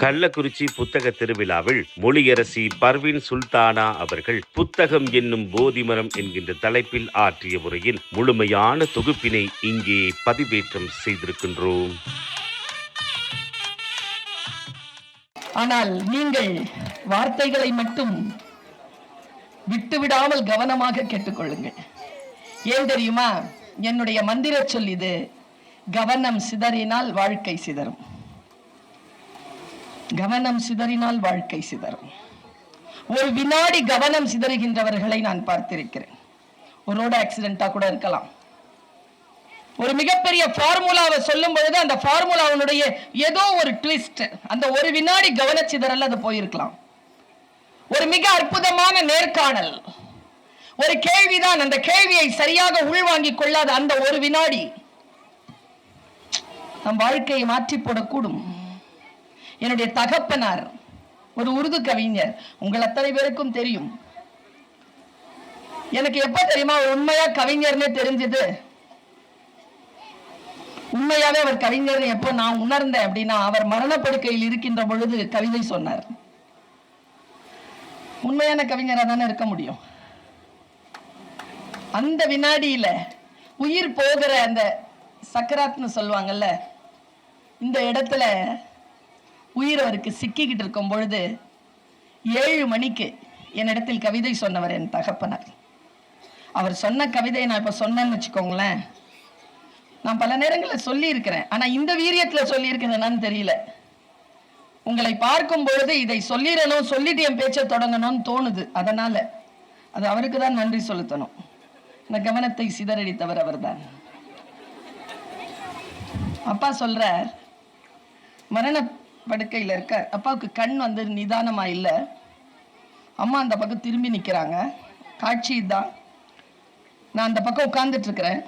கள்ளக்குறிச்சி புத்தக திருவிழாவில் மொழியரசி பர்வீன் சுல்தானா அவர்கள் புத்தகம் என்னும் போதிமரம் என்கின்ற தலைப்பில் ஆற்றிய உரையின் முழுமையான தொகுப்பினை இங்கே பதிவேற்றம் செய்திருக்கின்றோம். ஆனால் நீங்கள் வார்த்தைகளை மட்டும் விட்டுவிடாமல் கவனமாக கேட்டுக்கொள்ளுங்கள். ஏன் தெரியுமா? என்னுடைய மந்திர சொல் இது. கவனம் சிதறினால் வாழ்க்கை சிதறும். கவனம் சிதறினால் வாழ்க்கை சிதறும். ஒரு வினாடி கவனம் சிதறுகின்றவர்களை நான் பார்த்திருக்கிறேன். ஒரு ரோடு ஆக்சிடென்டா கூட இருக்கலாம். ஒரு மிகப்பெரிய ஃபார்முலாவை சொல்லும் பொழுது அந்த ஃபார்முலாவுடைய ஏதோ ஒரு ட்விஸ்ட், அந்த ஒரு வினாடி கவனச்சிதறல் அது போயிருக்கலாம். ஒரு மிக அற்புதமான நேர்காணல், ஒரு கேள்விதான், அந்த கேள்வியை சரியாக உள்வாங்கிக் கொள்ளாத அந்த ஒரு வினாடி நம் வாழ்க்கையை மாற்றி போடக்கூடும். என்னுடைய தகப்பனார் ஒரு உருது கவிஞர், உங்கள் அத்தனை பேருக்கும் தெரியும். எனக்கு எப்ப தெரியுமா உண்மையா கவிஞர்னே தெரிஞ்சது? உண்மையாவே அவர் கவிஞர் எப்போ நான் உணர்ந்தேன் அப்படின்னா, அவர் மரணப்படுக்கையில் இருக்கின்ற பொழுது கவிதை சொன்னார். உண்மையான கவிஞரா தானே இருக்க முடியும். அந்த வினாடியில உயிர் போகிற அந்த சக்கராத்னு சொல்லுவாங்கல்ல, இந்த இடத்துல உயிர் அவருக்கு சிக்கிக்கிட்டு இருக்கும் பொழுது 7 மணிக்கு என்னிடத்தில் கவிதை சொன்னவர் என் தகப்பனார். அவர் சொன்ன கவிதையை நான் இப்ப சொன்னேன்னு வச்சுக்கோங்களேன், நான் பல நேரங்களில் சொல்லி இருக்கிறேன். ஆனா இந்த வீரியத்துல சொல்லி இருக்கிறேன்னு தெரியல. உங்களை பார்க்கும் பொழுது இதை சொல்லிடணும், சொல்லிட்டு என் பேச்சை தொடங்கணும்னு தோணுது. அதனால அது அவருக்கு தான் நன்றி செலுத்தணும். இந்த கவனத்தை சிதறடித்தவர் அவர்தான். அப்பா சொல்றார், மரண படுக்கையில் இருக்க அப்பாவுக்கு கண் வந்து நிதானமா இல்லை. அம்மா அந்த பக்கம் திரும்பி நிற்கிறாங்க. காட்சி தான், நான் அந்த பக்கம் உட்கார்ந்துட்டு இருக்கிறேன்.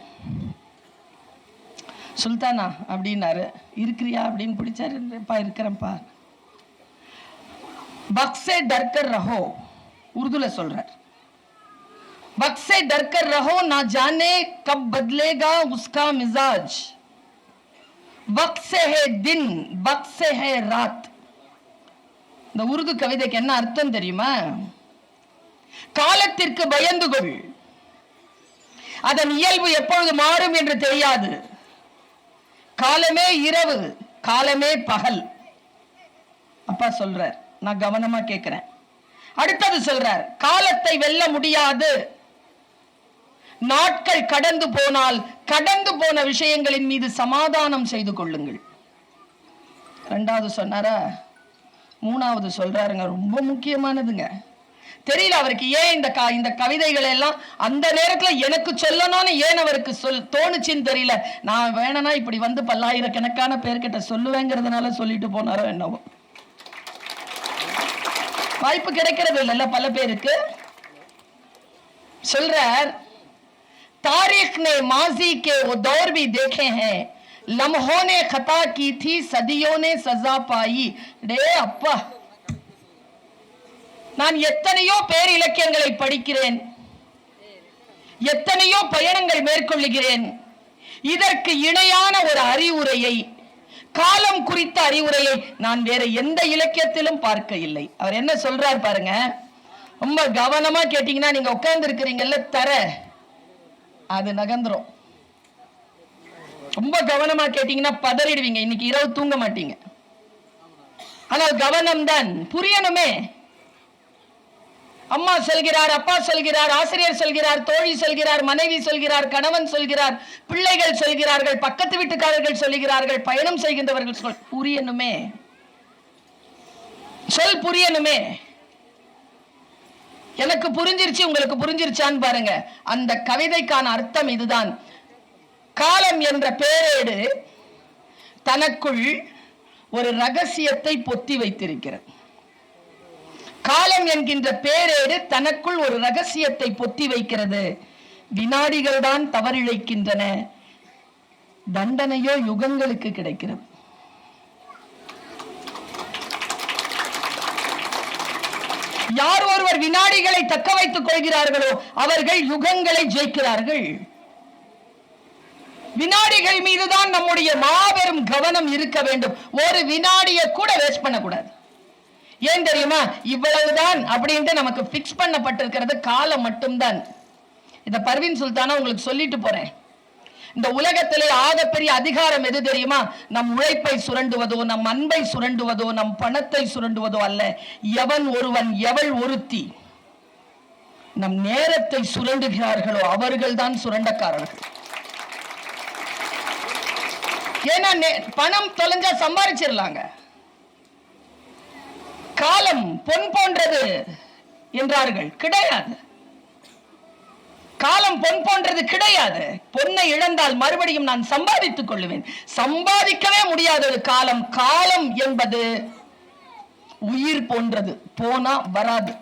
சுல்தானா அப்படின்னாரு. இருக்கிறியா அப்படின்னு பிடிச்சாருப்பா. இருக்கிறேன்ப்பா. பக்ஸே டர்கர் ரஹோ, உருதுல சொல்றார். பக்ஸே டர்கர் ரஹோ, ना जाने कब बदलेगा उसका मिजाज, वक्त से है दिन, वक्त से है रात. இந்த உருது கவிதைக்கு என்ன அர்த்தம் தெரியுமா? காலத்திற்கு பயந்து கொள், அதன் இயல்பு எப்பொழுது மாறும் என்று தெரியாது. காலமே இரவு, காலமே பகல். அப்பா சொல்றார், நான் கவனமா கேட்கிறேன். அடுத்தது சொல்றார், காலத்தை வெல்ல முடியாது. நாட்கள் கடந்து போனால் கடந்து போன விஷயங்களின் மீது சமாதானம் செய்து கொள்ளுங்கள். ரெண்டாவது சொன்னாரா? மூணாவது சொல்றாருங்க, ரொம்ப முக்கியமானதுங்க. தெரியல அவருக்கு ஏன் இந்த கவிதைகள் எல்லாம் அந்த நேரத்துல எனக்கு சொல்லணும்னு ஏன் அவருக்கு தோணுச்சுன்னு தெரியல. நான் வேணனா இப்படி வந்து பல்லாயிரக்கணக்கான பேர்கிட்ட சொல்லுவேங்கிறதுனால சொல்லிட்டு போனாரோ என்னவோ. வாய்ப்பு கிடைக்கிறது இல்லைல்ல பல பேருக்கு. சொல்றார், तारीख ने माजी के वो दौर भी देखे हैं, लम्हों ने खता की थी, सदियों ने सजा पाई. डे அப்பா, நான் எத்தனையோ பேர் இலக்கியங்களை படிக்கிறேன், எத்தனையோ பயணங்கள் மேற்கொள்ளுகிறேன். இதற்கு இணையான ஒரு அறிவுரையை, காலம் குறித்த அறிவுரையை நான் வேற எந்த இலக்கியத்திலும் பார்க்க இல்லை. அவர் என்ன சொல்றார் பாருங்க. ரொம்ப கவனமா கேட்டீங்கன்னா, நீங்க உட்கார்ந்து இருக்கிறீங்கல்ல தர, அது நகர்ந்துரும். ரொம்ப கவனமா கேட்டீங்கன்னா பதறிடுவீங்க, இன்னைக்கு இரவு தூங்க மாட்டீங்க. ஆனால் கவனம் தான் புரியணுமே. அம்மா சொல்கிறார், அப்பா சொல்கிறார், ஆசிரியர் சொல்கிறார், தோழி சொல்கிறார், மனைவி சொல்கிறார், கணவன் சொல்கிறார், பிள்ளைகள் சொல்கிறார்கள், பக்கத்து வீட்டுக்காரர்கள் சொல்கிறார்கள், பயணம் செய்கின்றவர்கள் புரியணுமே. சொல் புரியணுமே. எனக்கு புரிஞ்சிருச்சு, உங்களுக்கு புரிஞ்சிருச்சான்னு பாருங்க. அந்த கவிதைக்கான அர்த்தம் இதுதான். காலம் என்ற பேரேடு தனக்குள் ஒரு ரகசியத்தை பொத்தி வைத்திருக்கிறது. காலம் என்கின்ற பேரேடு தனக்குள் ஒரு ரகசியத்தை பொத்தி வைக்கிறது. வினாடிகள் தான் தவறிழைக்கின்றன, தண்டனையோ யுகங்களுக்கு கிடைக்கிறது. யார் ஒருவர் வினாடிகளை தக்க வைத்துக் கொள்கிறார்களோ அவர்கள் யுகங்களை ஜெயிக்கிறார்கள். வினாடிகள் மீதுதான் நம்முடைய மாபெரும் கவனம் இருக்க வேண்டும். ஒரு வினாடியை கூட வேஸ்ட் பண்ணக்கூடாது. ஏன் தெரியுமா? இவ்வளவுதான் அப்படின்ட்டு நமக்கு பிக்ஸ் பண்ணப்பட்டிருக்கிறது காலம் மட்டும்தான். இத பர்வீன் சுல்தானா உங்களுக்கு சொல்லிட்டு போறேன். இந்த உலகத்திலே ஆகப்பெரிய அதிகாரம் எது தெரியுமா? நம் உழைப்பை சுரண்டுவதோ, நம் அன்பை சுரண்டுவதோ, நம் பணத்தை சுரண்டுவதோ அல்ல. எவன் ஒருவன், எவள் ஒருத்தி நம் நேரத்தை சுரண்டுகிறார்களோ அவர்கள் தான் சுரண்டக்காரர்கள். ஏன்னா பணம் தொலைஞ்சா சம்பாதிச்சிடலாங்க. காலம் பொன் போன்றது என்றார்கள், கிடையாது. காலம் பொன் போன்றது கிடையாது. பொன்னை இழந்தால் மறுபடியும் நான் சம்பாதித்துக் கொள்ளுவேன். சம்பாதிக்கவே முடியாதது காலம். காலம் என்பது உயிர் போன்றது, போனா வராது.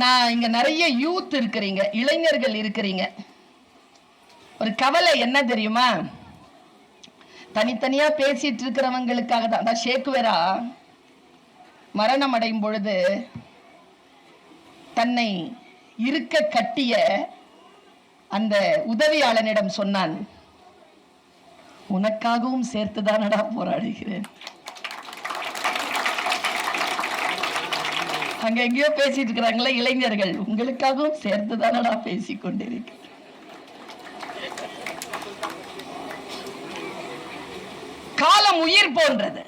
நான் இங்க நிறைய யூத் இருக்கிறீங்க, இளைஞர்கள் இருக்கிறீங்க. ஒரு கவலை என்ன தெரியுமா? தனித்தனியா பேசிட்டு இருக்கிறவங்களுக்காக தான். ஷேக்குவேரா மரணம் அடையும் பொழுது தன்னை இருக்க கட்டிய அந்த உதவியாளனிடம் சொன்னான், உனக்காகவும் சேர்த்துதானடா போராடுகிறேன். அங்க எங்கேயோ பேசிட்டு இருக்கிறாங்களே இளைஞர்கள், உங்களுக்காகவும் சேர்த்துதானடா பேசிக் கொண்டிருக்கிறேன். காலம் உயிர் போன்றது.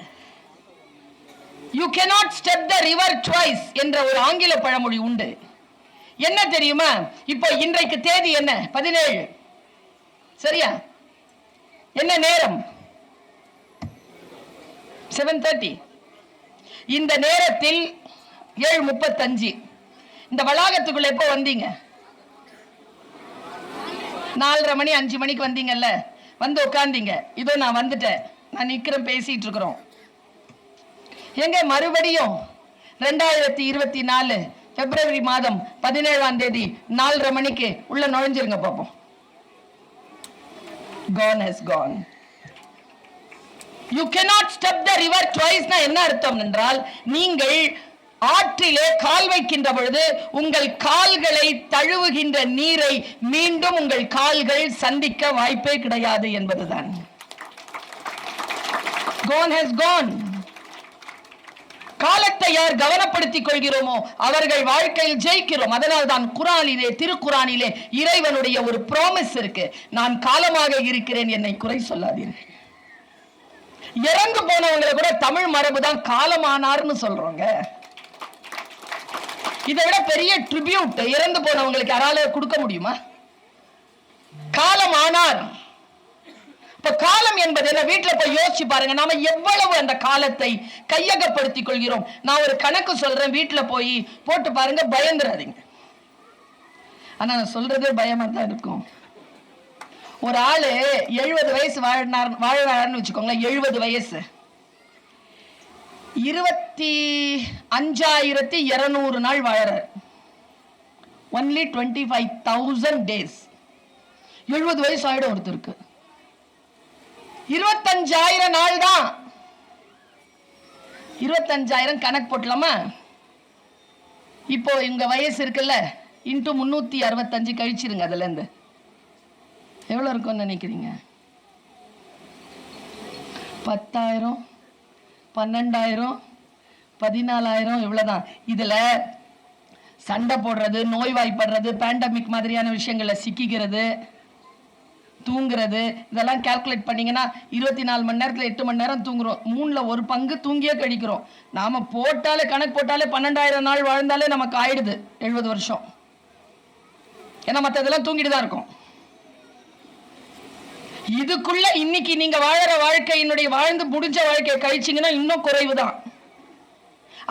You cannot step the river twice என்ற ஒரு ஆங்கில பழமொழி உண்டு. என்ன தெரியுமா? இப்போ இன்றைக்கு தேதி என்ன? 17. சரியா? என்ன நேரம்? 7:30. இந்த நேரத்தில் 7:35 இந்த வளாகத்துக்குள்ள எப்போ வந்தீங்க? 4:30 மணி 5 மணிக்கு வந்தீங்கல்ல, வந்து உட்கார்ந்தீங்க. இதோ நான் வந்துட்டேன், நான் நிக்கிறேன், பேசிட்டு இருக்கிறோம். எங்க மறுபடியும் 2024 பிப்ரவரி மாதம் 17ஆம் தேதி 4:30 மணிக்கு உள்ள நுழைஞ்சிருங்க பாப்போம். Gone has gone. You cannot step the river twice. என்ன அர்த்தம் என்றால், நீங்கள் ஆற்றிலே கால் வைக்கின்ற பொழுது உங்கள் கால்களை தழுவுகின்ற நீரை மீண்டும் உங்கள் கால்கள் சந்திக்க வாய்ப்பே கிடையாது என்பதுதான். Gone has gone. காலத்தை யார் கவனப்படுத்திக் கொள்கிறோமோ அவர்கள் வாழ்க்கையில் ஜெயிக்கிறோம். அதனால் தான் குரானிலே, திருக்குரானிலே இறைவனுடைய ஒரு ப்ராமிஸ் இருக்கு, நான் காலமாக இருக்கிறேன், என்னை குறை சொல்லாதீர்கள். இறந்து போனவங்களை கூட தமிழ் மரபு தான் காலமானார்னு சொல்றோங்க. இதை விட பெரிய ட்ரிபியூட் இறந்து போனவங்களுக்கு யாரால கொடுக்க முடியுமா? காலமானார். காலம் என்பது என்ன? வீட்டுல போய் யோசிச்சு பாருங்க, நாம எவ்வளவு அந்த காலத்தை கையகப்படுத்திக் கொள்கிறோம். நான் ஒரு கணக்கு சொல்றேன், வீட்டுல போய் போட்டு பாருங்க, பயந்துடாதீங்க. ஆனா நான் சொல்றதே பயமா தான் இருக்கும். ஒரு ஆளு 70 வயசு வாழ்றாருன்னு வச்சுக்கோங்களேன். 70 வயசு 25,200 நாள் வாழறாரு. only 25,000 days. 70 வயசு ஆயிடும் ஒருத்தருக்கு. 25,000 நாள் தான். 25,000 கணக்கு போட்டலாமா? இப்போ இங்க வயசு இருக்குல்ல, இன்ட்டு 365 கழிச்சிருங்க. அதுல இருந்து எவ்வளவு இருக்கும்னு நினைக்கிறீங்க? 10,000, 12,000, 14,000 இவ்வளவுதான். இதுல சண்டை போடுறது, நோய்வாய்ப்படுறது, பேண்டமிக் மாதிரியான விஷயங்களை சிக்கிக்கிறது, தூங்குறது, இதெல்லாம் கால்குலேட் பண்ணீங்கன்னா 24 மணி நேரத்தில் 8 மணி நேரம் தூங்குறோம். 3ல் 1 பங்கு தூங்கியே கழிக்கிறோம். நாம போட்டாலே, கணக்கு போட்டாலே 12,000 நாள் வாழ்ந்தாலே நமக்கு ஆயிடுது 70 வருஷம். ஏன்னா மற்றதெல்லாம் தூங்கிட்டு தான் இருக்கும். இதுக்குள்ள இன்னைக்கு நீங்க வாழற வாழ்க்கையினுடைய வாழ்ந்து முடிஞ்ச வாழ்க்கையை கழிச்சிங்கன்னா இன்னும் குறைவுதான்.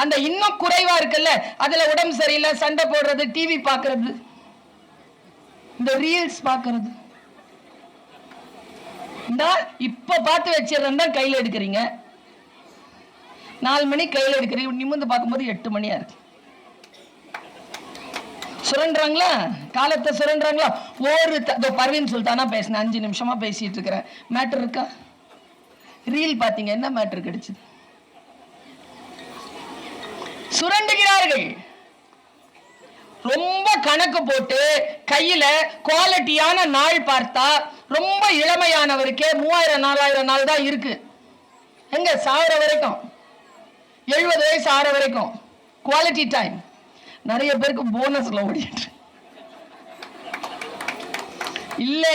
அந்த இன்னும் குறைவா இருக்குல்ல, அதுல உடம்பு சரியில்லை, சண்டை போடுறது, டிவி பார்க்கறது, இந்த ரீல்ஸ் பார்க்கறது, இப்ப பார்த்து வச்சிருந்தா கையில எடுக்கிறீங்க. 4 மணி கையில எடுக்கிறீங்க, நிமிர்ந்து பார்க்கும்போது 8 மணியா இருக்கு. சுரண்டாங்களா? காலத்தை சுரண்டாங்களா? ஒரு பர்வீன் சுல்தானா பேசின 5 நிமிஷமா பேசிட்டு இருக்கிறேன். மேட்டர் இருக்கா? ரீல் பாத்தீங்க, என்ன மேட்டர் கிடைச்சது? சுரண்டுகிறார்கள். ரொம்ப கணக்கு போட்டு கையில குவாலிட்டியான நாள் பார்த்தா ரொம்ப இளமையானவருக்கே 3000-4000 நாள் தான் இருக்கு. எங்க சாகிற வரைக்கும் 70 வயசு ஆற வரைக்கும் குவாலிட்டி டைம். நிறைய பேருக்கு போனஸ்ல ஓடிட்டு இல்ல,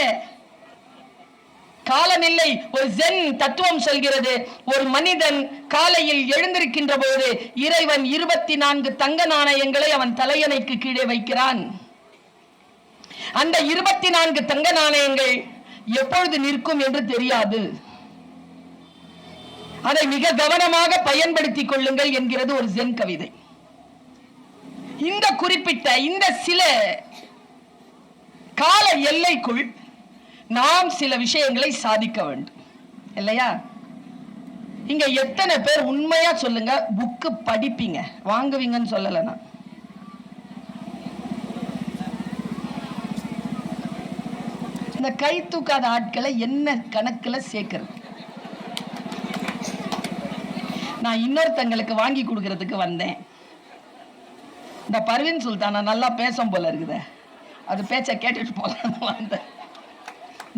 காலம் இல்லை. ஒரு ஜென் தத்துவம் சொல்கிறது, ஒரு மனிதன் காலையில் எழுந்திருக்கின்ற போது இறைவன் 24 தங்க நாணயங்களை அவன் தலையணைக்கு கீழே வைக்கிறான். அந்த 24 தங்க நாணயங்கள் எப்பொழுது நிற்கும் என்று தெரியாது. அதை மிக கவனமாக பயன்படுத்திக் கொள்ளுங்கள் என்கிறது ஒரு ஜென் கவிதை. இந்த குறிப்பிட்ட இந்த சில கால எல்லைக்குள் நாம் சில விஷயங்களை சாதிக்க வேண்டும் இல்லையா? இங்க எத்தனை பேர் உண்மையா சொல்லுங்க புக்கு படிப்பீங்க, வாங்குவீங்கன்னு சொல்லல நான். இந்த கை தூக்காத ஆட்களை என்ன கணக்குல சேர்க்கிறது? நான் இன்னொருத்தங்களுக்கு வாங்கி கொடுக்கறதுக்கு வந்தேன். இந்த பர்வீன் சுல்தானா நல்லா பேசும் போல இருக்குது, அது பேச்ச கேட்டுட்டு போலாம் வந்தேன்.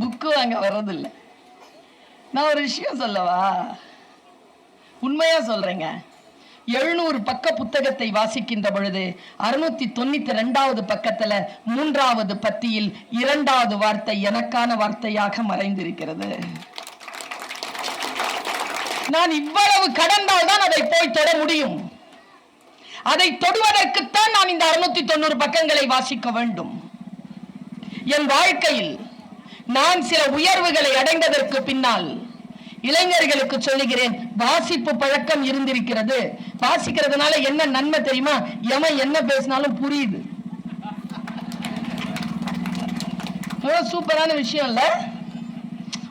புக்கு வாங்க வர்றதில்லை. நான் ஒரு விஷயம் சொல்லவா? உண்மையா சொல்றேங்க. 700 பக்க புத்தகத்தை வாசிக்கின்ற பொழுது 692வது பக்கத்துல 3வது பத்தியில் 2வது வார்த்தை எனக்கான வார்த்தையாக மறைந்திருக்கிறது. நான் இவ்வளவு கடந்தால் தான் அதை போய் தொட முடியும். அதை தொடுவதற்குத்தான் நான் இந்த 690 பக்கங்களை வாசிக்க வேண்டும். என் வாழ்க்கையில் நான் சில உயர்வுகளை அடைந்ததற்கு பின்னால் இளைஞர்களுக்கு சொல்லுகிறேன், வாசிப்பு பழக்கம் இருந்திருக்கிறது. வாசிக்கிறதுனால என்ன நன்மை தெரியுமா? எவன் என்ன பேசினாலும் புரியுது. சூப்பரான விஷயம் இல்ல?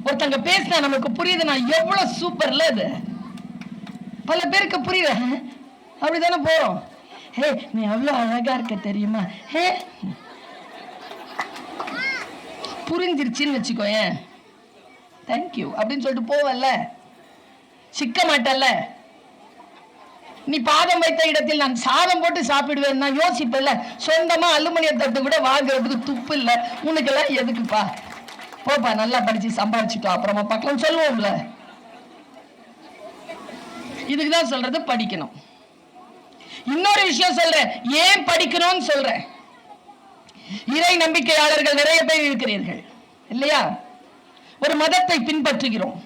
ஒருத்தங்க பேசினா நமக்கு புரியுதுன்னா எவ்வளவு சூப்பர்ல அது. பல பேருக்கு புரியுது, அப்படித்தானே போறோம். ஹே நீ எவ்வளவு அழகா இருக்க தெரியுமா, ஹே புரிஞ்சிருச்சுன்னு வச்சுக்கோயேன், தேங்க்யூ அப்படின்னு சொல்லிட்டு போவல்ல, சிக்க மாட்டல்ல. நீ பாதம் வைத்த இடத்தில் நான் சாதம் போட்டு சாப்பிடுவேன் நான் யோசிப்பல்ல. சொந்தமா அலுமினிய தட்டு கூட வாங்குறதுக்கு துப்பு இல்லை உனக்கெல்லாம், எதுக்குப்பா போப்பா நல்லா படிச்சு சம்பாதிச்சுட்டோம் அப்புறமா பார்க்கலாம் சொல்லுவோம்ல. இதுக்குதான் சொல்றது படிக்கணும். இன்னொரு விஷயம் சொல்றேன், ஏன் படிக்கணும்னு சொல்றேன். இறை நம்பிக்கையாளர்கள் நிறைய பேர் இருக்கிறீர்கள் இல்லையா? ஒரு மதத்தை பின்பற்றுகிறோம்.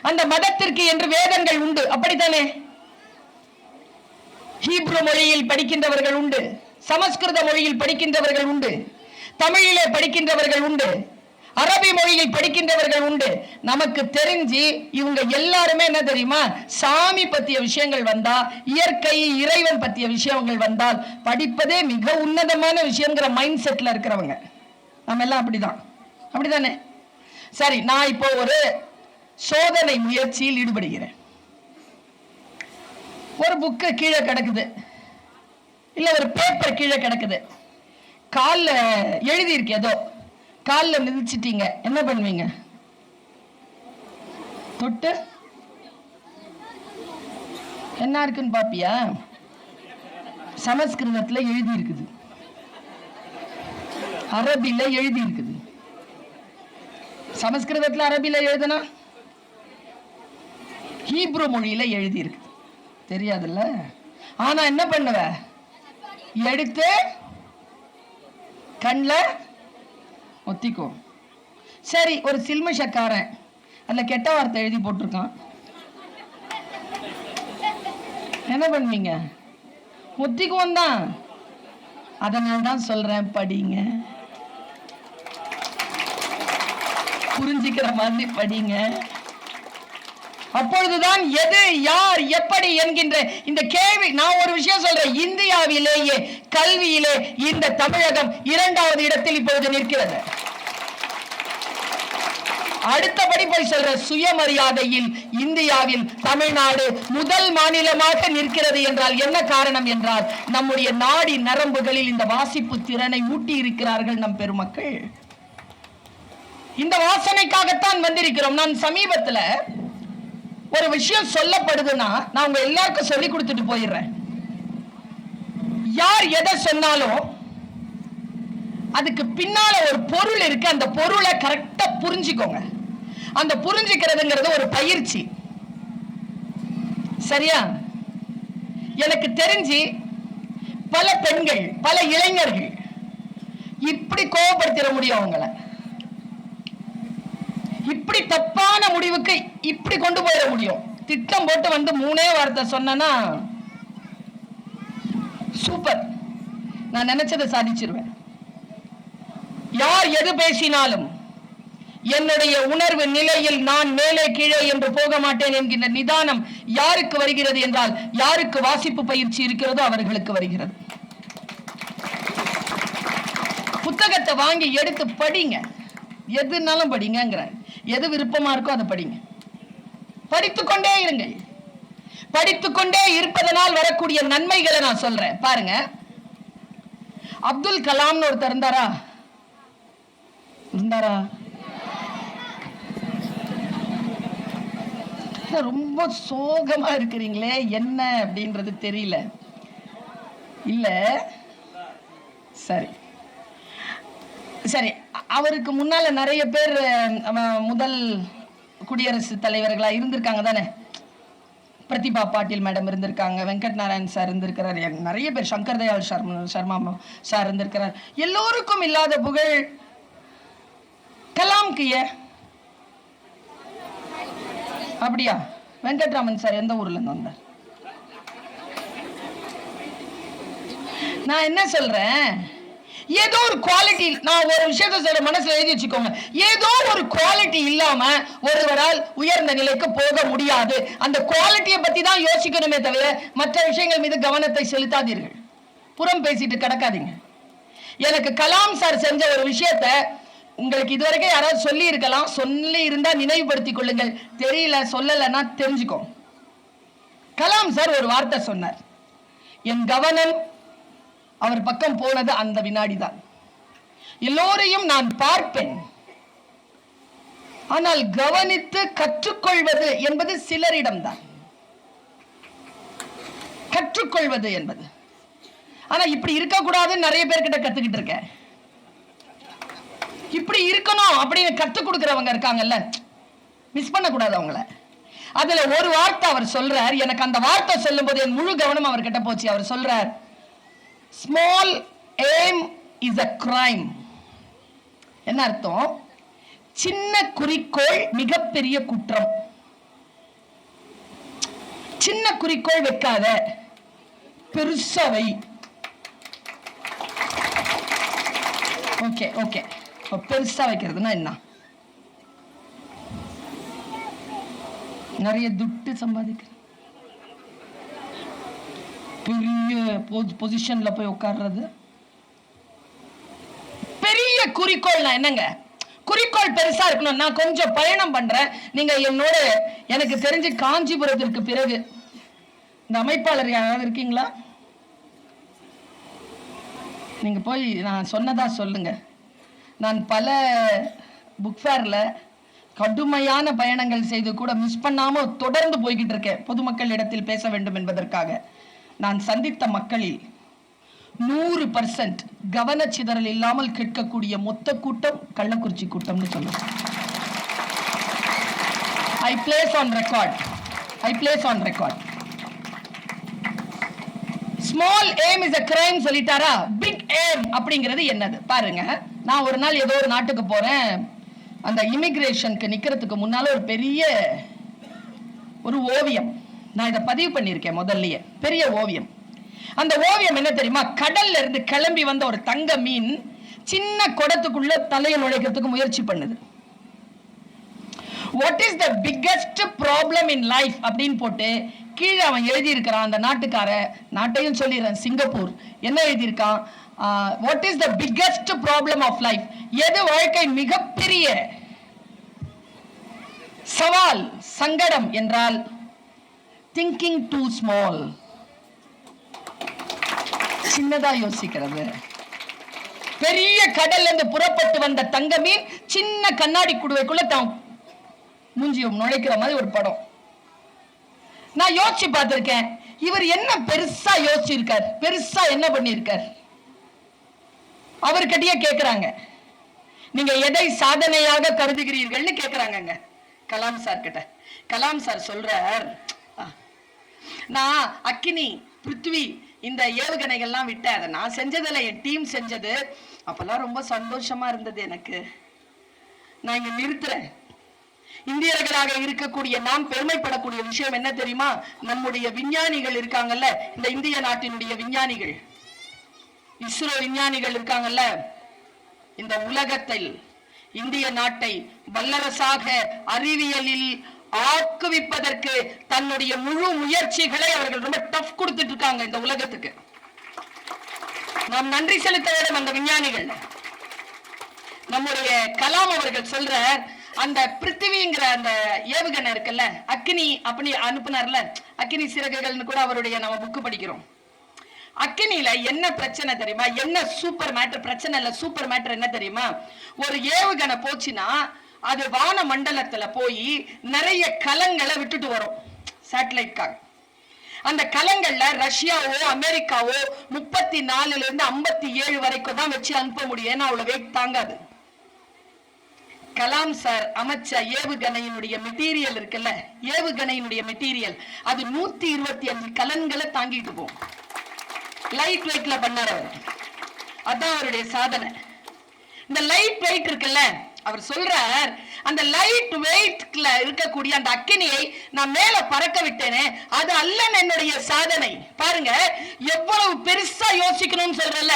அந்த மதத்திற்கு என்று வேதங்கள் உண்டு, அப்படித்தானே? ஹீப்ரு மொழியில் படிக்கின்றவர்கள் உண்டு, சமஸ்கிருத மொழியில் படிக்கின்றவர்கள் உண்டு, தமிழிலே படிக்கின்றவர்கள் உண்டு, அரபி மொழியில் படிக்கின்றவர்கள் உண்டு. நமக்கு தெரிஞ்சு இவங்க எல்லாருமே என்ன தெரியுமா? சாமி பற்றிய விஷயங்கள் வந்தா, இயற்கை இறைவன் பற்றிய விஷயங்கள் வந்தால் படிப்பதே மிக உன்னதமான விஷயங்கிற மைண்ட் செட்ல இருக்கிறவங்க நம்ம எல்லாம். அப்படிதான், அப்படிதானே? சரி, நான் இப்போ ஒரு சோதனை முயற்சியில் ஈடுபடுகிறேன். ஒரு புக்கு கீழே கிடக்குது, இல்ல ஒரு பேப்பர் கீழே கிடக்குது, கால்ல எழுதி இருக்கு, ஏதோ கால்ல மிதிச்சிட்டீங்க, என்ன பண்ணுவீங்க? தொட்டு என்ன இருக்குன்னு பாப்பியா? சமஸ்கிருதத்துல எழுதி இருக்குது, அரபில எழுதி இருக்குது. சமஸ்கிருதத்துல அரபில எழுதுனா ஹீப்ரு மொழியில எழுதி இருக்கு, தெரியாதுல்ல. ஆனா என்ன பண்ணுவ? எடுத்து கண்ணில் ஒத்திக்கோ. சரி, ஒரு சில்மிஷக்காரன் அதுல கெட்ட வார்த்தை எழுதி போட்டிருக்கான், என்ன பண்ணுவீங்க? ஒத்திக்குவோம் தான். அதனால தான் சொல்றேன், படிங்க, புரிஞ்சுக்கிற மாதிரி படிங்க. அப்பொழுதுதான் எது யார் எப்படி என்கின்ற இந்த கேள்வி. நான் ஒரு விஷயம் சொல்றேன், இந்தியாவிலேயே கல்வியிலே இந்த தமிழகம் 2வது இடத்தில் இப்பொழுது நிற்கிறது. அடுத்தபடி போய் சொல்ற, சுயமரியாதையில் இந்தியாவில் தமிழ்நாடு முதல் மாநிலமாக நிற்கிறது என்றால் என்ன காரணம் என்றால், நம்முடைய நாடி நரம்புகளில் இந்த வாசிப்பு திறனை ஊட்டி இருக்கிறார்கள் நம் பெருமக்கள். இந்த வாசனைக்காகத்தான் வந்திருக்கிறோம். நான் சமீபத்துல ஒரு விஷயம் சொல்லப்படுதுன்னா நான் உங்க எல்லாருக்கும் சொல்லி கொடுத்துட்டு போயிடுறேன். யார் எதை சொன்னாலும் அதுக்கு பின்னால ஒரு பொருள் இருக்கு. அந்த பொருளை கரெக்டா புரிஞ்சுக்கோங்க. அந்த புரிஞ்சுக்கிறதுங்கிறது ஒரு பயிற்சி. சரியா? எனக்கு தெரிஞ்சு பல பெண்கள், பல இளைஞர்கள் இப்படி கோபப்படுத்திட முடியும். அவங்கள இப்படி தப்பான முடிவுக்கு இப்படி கொண்டு போயிட முடியும். திட்டம் போட்டு வந்து 3 வார்த்தை சொன்னா சூப்பர், நான் நினைச்சதை சாதிச்சிருவேன். யார் எது பேசினாலும் என்னுடைய உணர்வு நிலையில் நான் மேலே கீழே என்று போக மாட்டேன் என்கின்ற நிதானம் யாருக்கு வருகிறது என்றால், யாருக்கு வாசிப்பு பயிற்சி இருக்கிறதோ அவர்களுக்கு வருகிறது. புத்தகத்தை வாங்கி எடுத்து படிங்க. எதுனாலும் படிங்கிற, எது விருப்பமா இருக்கோ அதை படிங்க. படித்துக்கொண்டே இருங்கள். படித்துக்கொண்டே இருப்பதனால் வரக்கூடிய நன்மைகளை நான் சொல்றேன். பாருங்க, அப்துல் கலாம்னு ஒருத்தர் இருந்தாரா? ரொம்ப சோகமா இருக்கிறீங்களே, என்ன அப்படின்றது தெரியல. இல்ல சரி சரி, அவருக்கு முன்னால நிறைய பேர் முதல் குடியரசுத் தலைவர்களா இருந்திருக்காங்க தானே. பிரதிபா பாட்டீல் மேடம் இருந்திருக்காங்க, வெங்கட் நாராயண் சார் இருந்திருக்கிறார், நிறைய பேர், சங்கர் தயாள் சர்மா சார் இருந்திருக்கிறார். எல்லோருக்கும் இல்லாத புகழ் கலாம்க்கு. அப்படியா? வெங்கட்ராமன் சார் எந்த ஊர்ல இருந்து வந்தார்? நான் என்ன சொல்றேன், ஏதோ ஒரு குவாலிட்டி, நான் ஒரு விஷயத்தை சொல்ற, மனசுல எழுதி வச்சுக்கோங்க. ஏதோ ஒரு குவாலிட்டி இல்லாம ஒருவரால் உயர்ந்த நிலைக்கு போக முடியாது. அந்த குவாலிட்டியை பத்தி தான் யோசிக்கணுமே தவிர மற்ற விஷயங்கள் மீது கவனத்தை செலுத்தாதீர்கள். புறம் பேசிட்டு கிடக்காதீங்க. எனக்கு கலாம் சார் செஞ்ச ஒரு விஷயத்த உங்களுக்கு இதுவரைக்கும் யாராவது சொல்லி இருக்கலாம், சொல்லி இருந்தா நினைவுபடுத்திக் கொள்ளுங்கள். தெரியல, சொல்லலைன்னா தெரிஞ்சுக்கோ. கலாம் சார் ஒரு வார்த்தை சொன்னார். என் கவனம் அவர் பக்கம் போனது அந்த வினாடிதான். எல்லோரையும் நான் பார்ப்பேன், ஆனால் கவனித்து கற்றுக்கொள்வது என்பது சிலரிடம்தான். கற்றுக்கொள்வது என்பது, ஆனா இப்படி இருக்கக்கூடாதுன்னு நிறைய பேர்கிட்ட கத்துக்கிட்டு இருக்கேன். இப்படி இருக்கணும் அப்படின்னு கற்றுக் கொடுக்கிறவங்க இருக்காங்கல்ல, மிஸ் பண்ணக்கூடாது அவங்கள. அதுல ஒரு வார்த்தை அவர் சொல்றார். எனக்கு அந்த வார்த்தை சொல்லும் போது என் முழு கவனம் அவர்கிட்ட போச்சு. அவர் சொல்றார், small aim is a crime. என்ன அர்த்தம்? சின்ன குறிக்கோள் மிகப்பெரிய குற்றம். சின்ன குறிக்கோள் வைக்காத, பெருசா வை. ஓகே ஓகே, பெருசா வைக்கிறதுனா என்ன? நிறைய துட்டு சம்பாதிக்கிற, பெரிய பொசிஷன்ல போய் உட்கார்றது, பெரிய குறிக்கோள். என்னங்க குறிக்கோள் பெருசா இருக்கணும். நான் கொஞ்சம் பயணம் பண்றேன், நீங்க என்னோட, எனக்கு தெரிஞ்சு காஞ்சிபுரத்திற்கு பிறகு இந்த அமைப்பாளர் யாராவது இருக்கீங்களா? நீங்க போய் நான் சொன்னதா சொல்லுங்க. நான் பல புக் ஃபேர்ல கடுமையான பயணங்கள் செய்து கூட மிஸ் பண்ணாம தொடர்ந்து போய்கிட்டு இருக்கேன். பொதுமக்கள் இடத்தில் பேச வேண்டும் என்பதற்காக. நான் சந்தித்த மக்களில் 100% கவனச்சிதறல் இல்லாமல் கேட்கக்கூடிய மொத்த கூட்டம் கள்ளக்குறிச்சி கூட்டம்னு சொல்லுவேன். I place on record. Small aim is a crime சொல்லிட்டாரா? பிக் aim அப்படிங்கிறது என்னது பாருங்க. நான் ஒரு நாள் ஏதோ ஒரு நாட்டுக்கு போறேன். அந்த இமிகிரேஷனுக்கு நிக்கிறதுக்கு முன்னால ஒரு பெரிய ஒரு ஓவியம், நான் இதை பதிவு பண்ணியிருக்கேன் முதல்லயே, பெரிய ஓவியம். அந்த ஓவியம் என்ன தெரியுமா? கடல்ல இருந்து கிளம்பி வந்த ஒரு தங்க மீன் சின்ன குடத்துக்குள்ள தலையை நுழைக்கிறதுக்கு முயற்சி பண்ணுது. What is the biggest problem in life அப்படின்னு போட்டு கீழே அவன் எழுதி இருக்கிறான். அந்த நாட்டுக்கார, நாட்டையும் சொல்லிடுறேன், சிங்கப்பூர். என்ன எழுதியிருக்கான்? What is the biggest problem of life? எது வாழ்க்கை மிகப்பெரிய சவால், சங்கடம் என்றால் thinking too small, சின்னதா யோசிக்கிறது. பெரிய கடல்ல இருந்து புறப்பட்டு வந்த தங்க மீன் சின்ன கண்ணாடி குடுவைக்குள்ள தான் மூஞ்சியும் நுழைக்கிற மாதிரி ஒரு படம். நான் யோசிச்சு பார்த்திருக்கேன், இவர் என்ன பெருசா யோசிச்சிருக்கார், பெருசா என்ன பண்ணிருக்கார்? அவர்கிட்டயே கேக்குறாங்க, நீங்க எதை சாதனையாக கருதுகிறீர்கள்னு கேக்குறாங்க கலாம் சார் கிட்ட. கலாம் சார் சொல்றார், நான் அக்கினி பிருத்வி இந்த ஏவுகணைகள்லாம் விட்டேன், அதை நான் செஞ்சதில்ல, என் டீம் செஞ்சது. அப்பெல்லாம் ரொம்ப சந்தோஷமா இருந்தது எனக்கு. நான் இங்க நிறுத்துறேன். இந்தியர்களாக இருக்கக்கூடிய நாம் பெருமைப்படக்கூடிய விஷயம் என்ன தெரியுமா? நம்முடைய விஞ்ஞானிகள் இருக்காங்கல்ல, இந்த இந்திய நாட்டினுடைய விஞ்ஞானிகள், இஸ்ரோ விஞ்ஞானிகள் இருக்காங்கல்ல, இந்த உலகத்தில் இந்திய நாட்டை வல்லரசாக அறிவியலில் ஆக்குவிப்பதற்கு தன்னுடைய முழு முயற்சிகளை அவர்கள் ரொம்ப டஃப் கொடுத்துட்டு இருக்காங்க இந்த உலகத்துக்கு. நாம் நன்றி செலுத்த வேண்டும் அந்த விஞ்ஞானிகள். நம்முடைய கலாம் அவர்கள் சொல்ற அந்த பிருத்திவிங்கிற அந்த ஏவுகணை இருக்குல்ல, அக்கினி அப்படி அனுப்புனார்ல, அக்கினி சிறகுகள்னு கூட அவருடைய நம்ம புக்கு படிக்கிறோம். அக்கினியில என்ன பிரச்சனை தெரியுமா? என்ன சூப்பர் மேட்டர் பிரச்சனை இல்ல, சூப்பர் மேட்டர் என்ன தெரியுமா? ஒரு ஏவுகணை போச்சுன்னா அது வான மண்டலத்துல போய் நிறைய கலங்களை விட்டுட்டு வரும் சேட்டலைட்காக. அந்த கலங்கள்ல ரஷ்யாவோ அமெரிக்காவோ 34 இருந்து 57 வரைக்கும் தான் வச்சு அனுப்ப முடியும், ஏன்னா அவ்வளவு வெயிட் தாங்காது. கலாம் சார் அமைச்ச ஏவுகணையினுடைய மெட்டீரியல் இருக்குல்ல, ஏவுகணையினுடைய மெட்டீரியல் அது 125 கலன்களை தாங்கிட்டு போகும். லைட் வெயிட்ல பண்ணார் அவர். அதான் அவருடைய சாதனை. இந்த லைட் வெயிட் இருக்குல்ல, அவர் சொல்றார், அந்த லைட் வெயிட்ல இருக்கக்கூடிய அந்த அக்கினியை நான் மேல பறக்க விட்டேனே, அது அல்ல என்னுடைய சாதனை. பாருங்க எவ்வளவு பெருசா யோசிக்கணும்னு சொல்றல.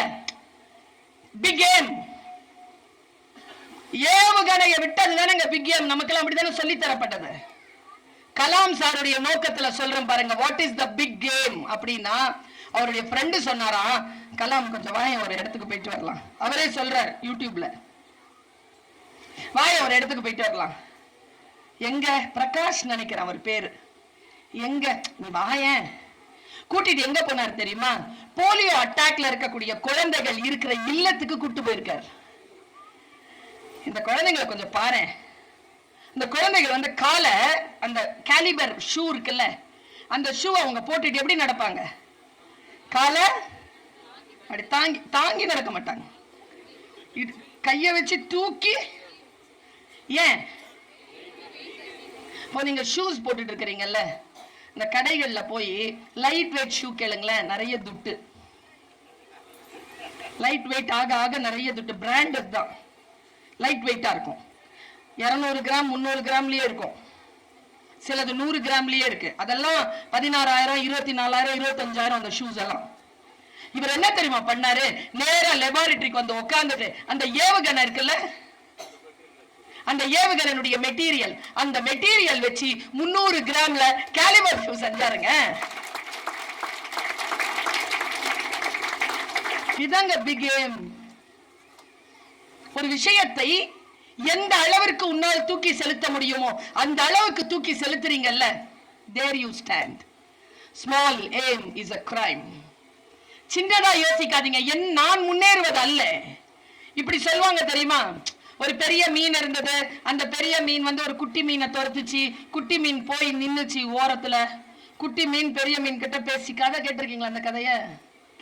பிக் ஏம், ஏவுகணையை விட்டதுதானே பிக் ஏம். நமக்கெல்லாம் அப்படித்தானே சொல்லி தரப்பட்டது. கலாம் சாருடைய நோக்கத்துல சொல்றேன் பாருங்க, what is the big game அப்படின்னா, அவருடைய ஃப்ரெண்டு சொன்னாரா, கலாம் கொஞ்சம் வாய ஒரு இடத்துக்கு போயிட்டு வரலாம். அவரே சொல்றார் யூடியூப்ல, வாய ஒரு இடத்துக்கு போயிட்டு வரலாம். எங்க பிரகாஷ் நினைக்கிறேன் அவர் பேரு. எங்க நீ வாய கூட்டிட்டு எங்க போனார் தெரியுமா? போலியோ அட்டாக்ல இருக்கக்கூடிய குழந்தைகள் இருக்கிற இல்லத்துக்கு கூட்டு போயிருக்கார். இந்த குழந்தைகளை கொஞ்சம் பாரு. இந்த குழந்தைகள் வந்து காலை அந்த கேலிபர் ஷூ இருக்குல்ல, அந்த ஷூ அவங்க போட்டுட்டு எப்படி நடப்பாங்க? காலை அப்படி தாங்கி தாங்கி நடக்க மாட்டாங்க, கையை வச்சு தூக்கி. ஏன்? இப்போ நீங்க ஷூஸ் போட்டுட்டு இருக்கிறீங்கல்ல, இந்த கடைகள்ல போய் லைட் வெயிட் ஷூ கேளுங்களேன், நிறைய துட்டு. லைட் வெயிட் ஆக ஆக நிறைய துட்டு. பிராண்டட் தான், லைட் வெயிட்டா இருக்கும். 200 கிராம் 300 கிராம்லயே இருக்கும், சிலது 100 கிராம்லயே இருக்கு. அதெல்லாம் 16,000 24,000 25,000 அந்த ஷூஸ் எல்லாம். இவர் என்ன தெரியுமா பண்ணாரு? நேரா லெபார்டரிக்கு வந்து உட்கார்ந்துட்டு அந்த ஏவுகணை இருக்குல்ல, அந்த ஏவுகணையுடைய மெட்டீரியல், அந்த மெட்டீரியல் வச்சு 300 கிராம்ல கேலிபர் ஷூ செஞ்சாருங்க. இதாங்க பிக் ஏம். ஒரு விஷயத்தை எந்த அளவிற்கு உன்னால் தூக்கி செலுத்த முடியுமோ அந்த அளவுக்கு தூக்கி செலுத்துறீங்கல்ல, there you stand. Small aim is a crime. சின்னதா யோசிக்காதீங்க. நான் முன்னேறுவது அல்ல. இப்படி சொல்லுவாங்க தெரியுமா? ஒரு பெரிய மீன் இருந்தது, அந்த பெரிய மீன் வந்து ஒரு குட்டி மீனை துரத்துச்சு, குட்டி மீன் போய் நின்னுச்சு ஓரத்துல. குட்டி மீன் பெரிய மீன் கிட்ட பேசி கதை கேட்டிருக்கீங்களா? அந்த கதைய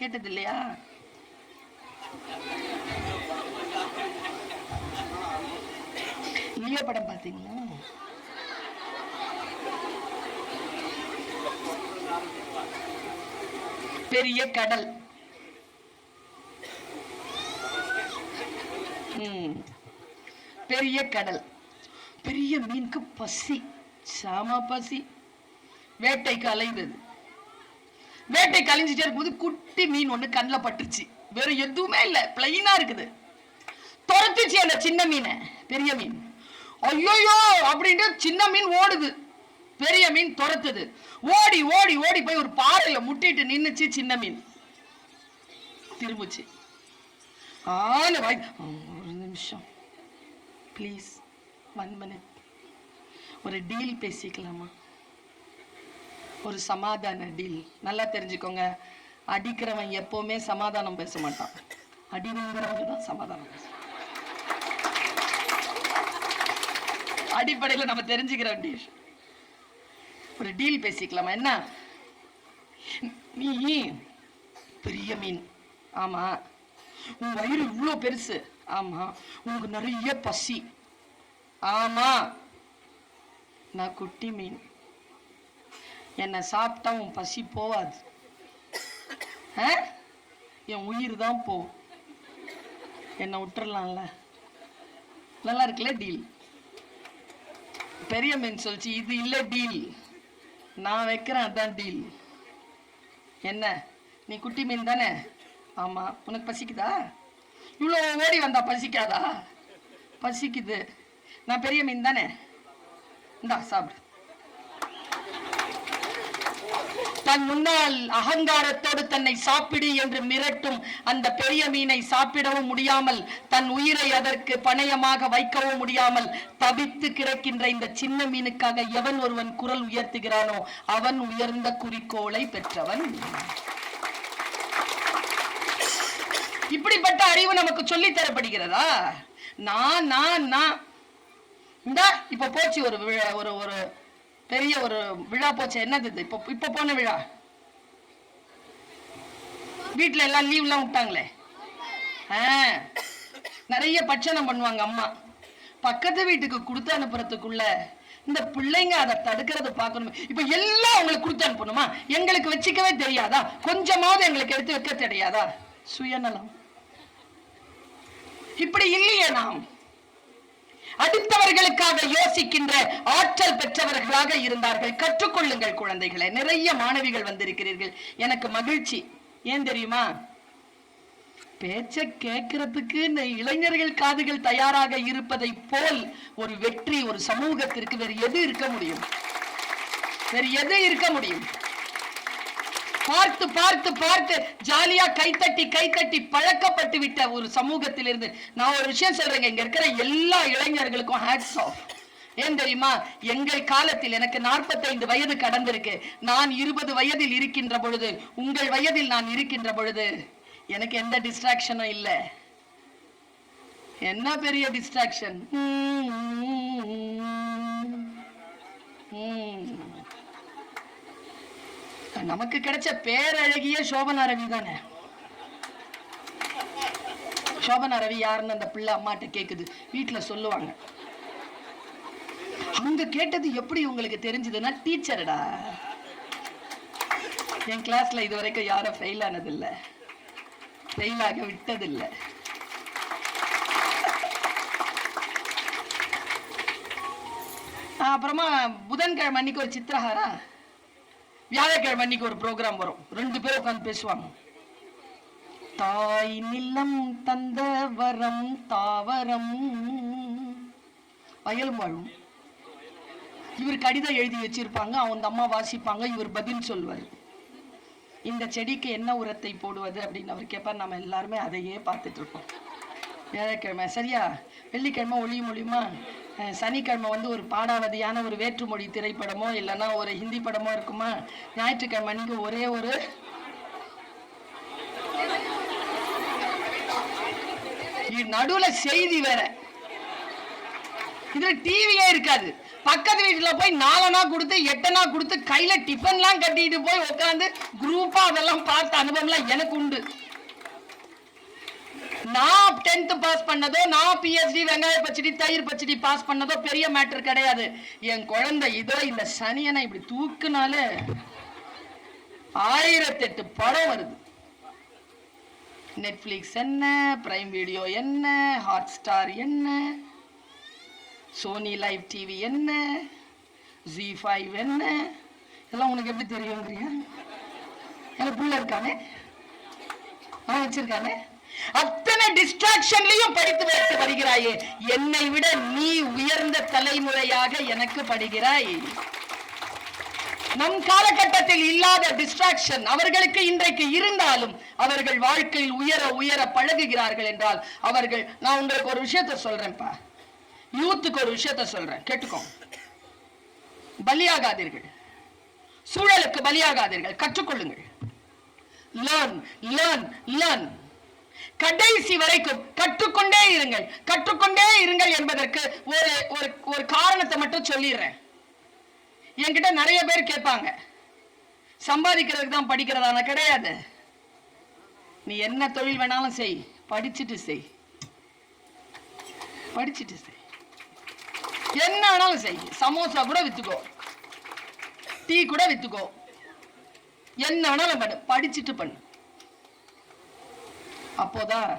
கேட்டது இல்லையா? லியோ படம் பாத்தீங்களா? பெரிய கடல், பெரிய கடல், பெரிய மீனுக்கு பசி, சாம பசி. வேட்டைக்கு அலைந்தது. வேட்டைக்கு அலைஞ்சிட்டே இருக்கும்போது குட்டி மீன் ஒண்ணு கண்ணில் பட்டுச்சு. வேற எதுவுமே இல்லை, பிளைனா இருக்குது. துரத்துச்சு அந்த சின்ன மீனை. பெரிய மீன் ஐயோயோ அப்படின்ட்டு சின்ன மீன் ஓடுது, பெரிய மீன் துரத்துது. ஓடி ஓடி ஓடி போய் ஒரு பாறையில முட்டிட்டு நின்னுச்சு. சின்ன மீன் திரும்பிச்சு. ஒரு நிமிஷம் ப்ளீஸ், 1 minute, ஒரு டீல் பேசிக்கலாமா? ஒரு சமாதான டீல். நல்லா தெரிஞ்சுக்கோங்க, அடிக்கிறவன் எப்பவுமே சமாதானம் பேச மாட்டான், அடி வாங்குறவங்க தான் சமாதானம் பேச. அடிப்படையில் நம்ம தெரிஞ்சுக்கிற டீல். ஒரு டீல் பேசிக்கலாமா? என்ன? நீ பெரிய மீன், ஆமா, உன் வயிறு இவ்வளோ பெருசு. ஆமா. உனக்கு நிறைய பசி. ஆமா. நான் குட்டி மீன். என்னை சாப்பிட்டா உன் பசி போவாது. என் உயிர் தான் போகும். என்னை விட்டுறலாம்ல. நல்லா இருக்குல்ல டீல்? பெரிய மீன் சொல்லிச்சு, இது இல்லை டீல், நான் வைக்கிறேன், அதான் டீல். என்ன, நீ குட்டி மீன் தானே? ஆமா. உனக்கு பசிக்குதா? இவ்வளோ ஓடி வந்தா பசிக்காதா? பசிக்குது. நான் பெரிய மீன் தானே, இந்தா சாப்பிடு. தன் முன்னால் அகங்காரத்தோடு தன்னை சாப்பிடு என்று மிரட்டும் அந்த பெரிய மீனை சாப்பிடவும் முடியாமல், தன் உயிரை அதற்கு பணயமாக வைக்கவும் முடியாமல் தவித்து கிடக்கின்ற இந்த சின்ன மீனுக்காக எவன் ஒருவன் குரல் உயர்த்துகிறானோ அவன் உயர்ந்த குறிக்கோளை பெற்றவன். இப்படிப்பட்ட அறிவு நமக்கு சொல்லி தரப்படுகிறதா? நான் நான் நான் இந்தா இப்ப போச்சு ஒரு ஒரு ஒரு பெரிய ஒரு விழா போச்சு. என்னது இது? இப்ப போன விழா. வீட்டுல எல்லாம் லீவ் எல்லாம் விட்டாங்களே, நிறைய பட்சணம் பண்ணுவாங்க அம்மா. பக்கத்து வீட்டுக்கு கொடுத்து அனுப்புறதுக்குள்ள இந்த பிள்ளைங்க அதை தடுக்கிறது பார்க்கணும். இப்ப எல்லாம் உங்களுக்கு கொடுத்து அனுப்பணுமா? எங்களுக்கு வச்சுக்கவே தெரியாதா? கொஞ்சமாவது எங்களுக்கு எடுத்து வைக்க தெரியாதா? சுயநலம். இப்படி இல்லையே நாம். அடுத்தவர்களுக்காக யோசிக்கின்ற ஆற்றல் பெற்றவர்களாக இருந்தார்கள். கற்றுக்கொள்ளுங்கள் குழந்தைகளை. நிறைய மாணவிகள் வந்திருக்கிறீர்கள், எனக்கு மகிழ்ச்சி. ஏன் தெரியுமா? பேச்ச கேட்கறதுக்கு இளைஞர்கள் காதுகள் தயாராக இருப்பதை போல் ஒரு வெற்றி ஒரு சமூகத்திற்கு வேறு எது இருக்க முடியும்? வேறு எது இருக்க முடியும்? பார்த்து பார்த்து பார்த்து ஜாலியா கைத்தட்டி பழக்கப்பட்டு விட்ட ஒரு சமூகத்திலிருந்து நான் ஒரு விஷயம் சொல்றேங்க. இங்க இருக்கிற எல்லா இளைஞர்களுக்கும் ஹேட்ஸ் ஆஃப். ஏன் தெரியுமா? எங்கள் காலத்தில், எனக்கு 45 வயது கடந்திருக்கு, நான் 20 வயதில் இருக்கின்ற பொழுது, உங்கள் வயதில் நான் இருக்கின்ற பொழுது எனக்கு எந்த டிஸ்ட்ராக்ஷனும் இல்லை. என்ன பெரிய டிஸ்ட்ராக்ஷன்? நமக்கு கிடைச்ச பேரழகிய சோபனா ரவி தானே. சோபனா ரவி யாருன்னு அந்த பிள்ளை அம்மாட்ட கேக்குது. வீட்டுல சொல்லுவாங்க. அங்க கேட்டது எப்படி உங்களுக்கு தெரிஞ்சதுன்னா, டீச்சர்டா. என் கிளாஸ்ல இது வரைக்கும் யாரும் ஃபெயில் ஆனதில்லை, ஃபெயிலாக விட்டதில்லை. அப்புறமா புதன்கிழமை அன்னைக்கு ஒரு சித்திரஹாரா, வியாழக்கிழமை அன்னைக்கு ஒரு ப்ரோக்ராம் வரும். 2 பேரும் உட்காந்து பேசுவாங்க. தாய் நிலம் தந்த வரம் தாவரம் வயலும் வாழும். இவர் கடிதம் எழுதி வச்சிருப்பாங்க, அவங்க அம்மா வாசிப்பாங்க, இவர் பதில் சொல்வார். இந்த செடிக்கு என்ன உரத்தை போடுவது அப்படின்னு அவர் கேட்பார். நம்ம எல்லாருமே அதையே பார்த்துட்டு இருப்போம். வியாழக்கிழமை சரியா, வெள்ளிக்கிழமை ஒளி மொழியுமா, சனிக்கிழமை ஒரு பாடாவதியான ஒரு வேற்றுமொழி திரைப்படமோ இல்லைன்னா ஒரு ஹிந்தி படமோ இருக்குமா, ஞாயிற்றுக்கிழமை அன்னைக்கு ஒரே ஒரு நடுவுல செய்தி வேற. இதுல டிவியே இருக்காது. பக்கத்து வீட்டுல போய் 4 கொடுத்து 8 கொடுத்து கையில டிஃபன்லாம் கட்டிட்டு போய் உட்காந்து குரூப்பா அதெல்லாம் பார்த்த அனுபவம்லாம் எனக்கு உண்டு. நான் 10th பாஸ் பண்ணதோ, நான் PhD வெங்காய பச்சடி தயிர் பச்சடி பாஸ் பண்ணதோ பெரிய மேட்டர் கிடையாது. என் குழந்தை இதோ இந்த சனியனை இப்படி தூக்குனாலே 1008 படம் வருது. நெட்ஃபிளிக்ஸ் என்ன, பிரைம் வீடியோ என்ன, ஹாட் ஸ்டார் என்ன, சோனி லைவ் டிவி என்ன, Z5 என்ன, எல்லாம் உனக்கு எப்படி தெரியுங்கிறியா? எனக்கு புள்ள இருக்கானே, அவன் வச்சிருக்கானே. அத்தனை டிஸ்ட்ராக்ஷன்லயும் படித்து வைத்து வருகிறாயே, என்னை விட நீ உயர்ந்த தலைமுறையாக எனக்கு படுகிறாய். நம் காலகட்டத்தில் இல்லாத டிஸ்ட்ராக்ஷன் அவர்களுக்கு இன்றைக்கு இருந்தாலும் அவர்கள் வாழ்க்கையில் உயர உயர பழகுகிறார்கள் என்றால் அவர்கள், நான் உங்களுக்கு ஒரு விஷயத்த சொல்றேன்ப்பா, யூத்துக்கு ஒரு விஷயத்த சொல்றேன், கேட்டுக்கோ. பலியாகாதீர்கள், சூழலுக்கு பலியாகாதீர்கள், கற்றுக்கொள்ளுங்கள். Learn learn learn. கடைசி வரைக்கும் கற்றுக்கொண்டே இருங்கள், கற்றுக்கொண்டே இருங்கள் என்பதற்கு ஒரு காரணத்தை மட்டும் சொல்லிடுறேன். என்கிட்ட நிறைய பேர் கேட்பாங்க, சம்பாதிக்கிறதுக்கு தான் படிக்கிறதான? கிடையாது. நீ என்ன தொழில் வேணாலும் செய், படிச்சுட்டு செய், படிச்சுட்டு செய். என்ன வேணாலும் செய். சமோசா கூட வித்துக்கோ, டீ கூட வித்துக்கோ, என்ன வேணாலும் பண்ணு, படிச்சுட்டு பண்ணு. அப்போதான்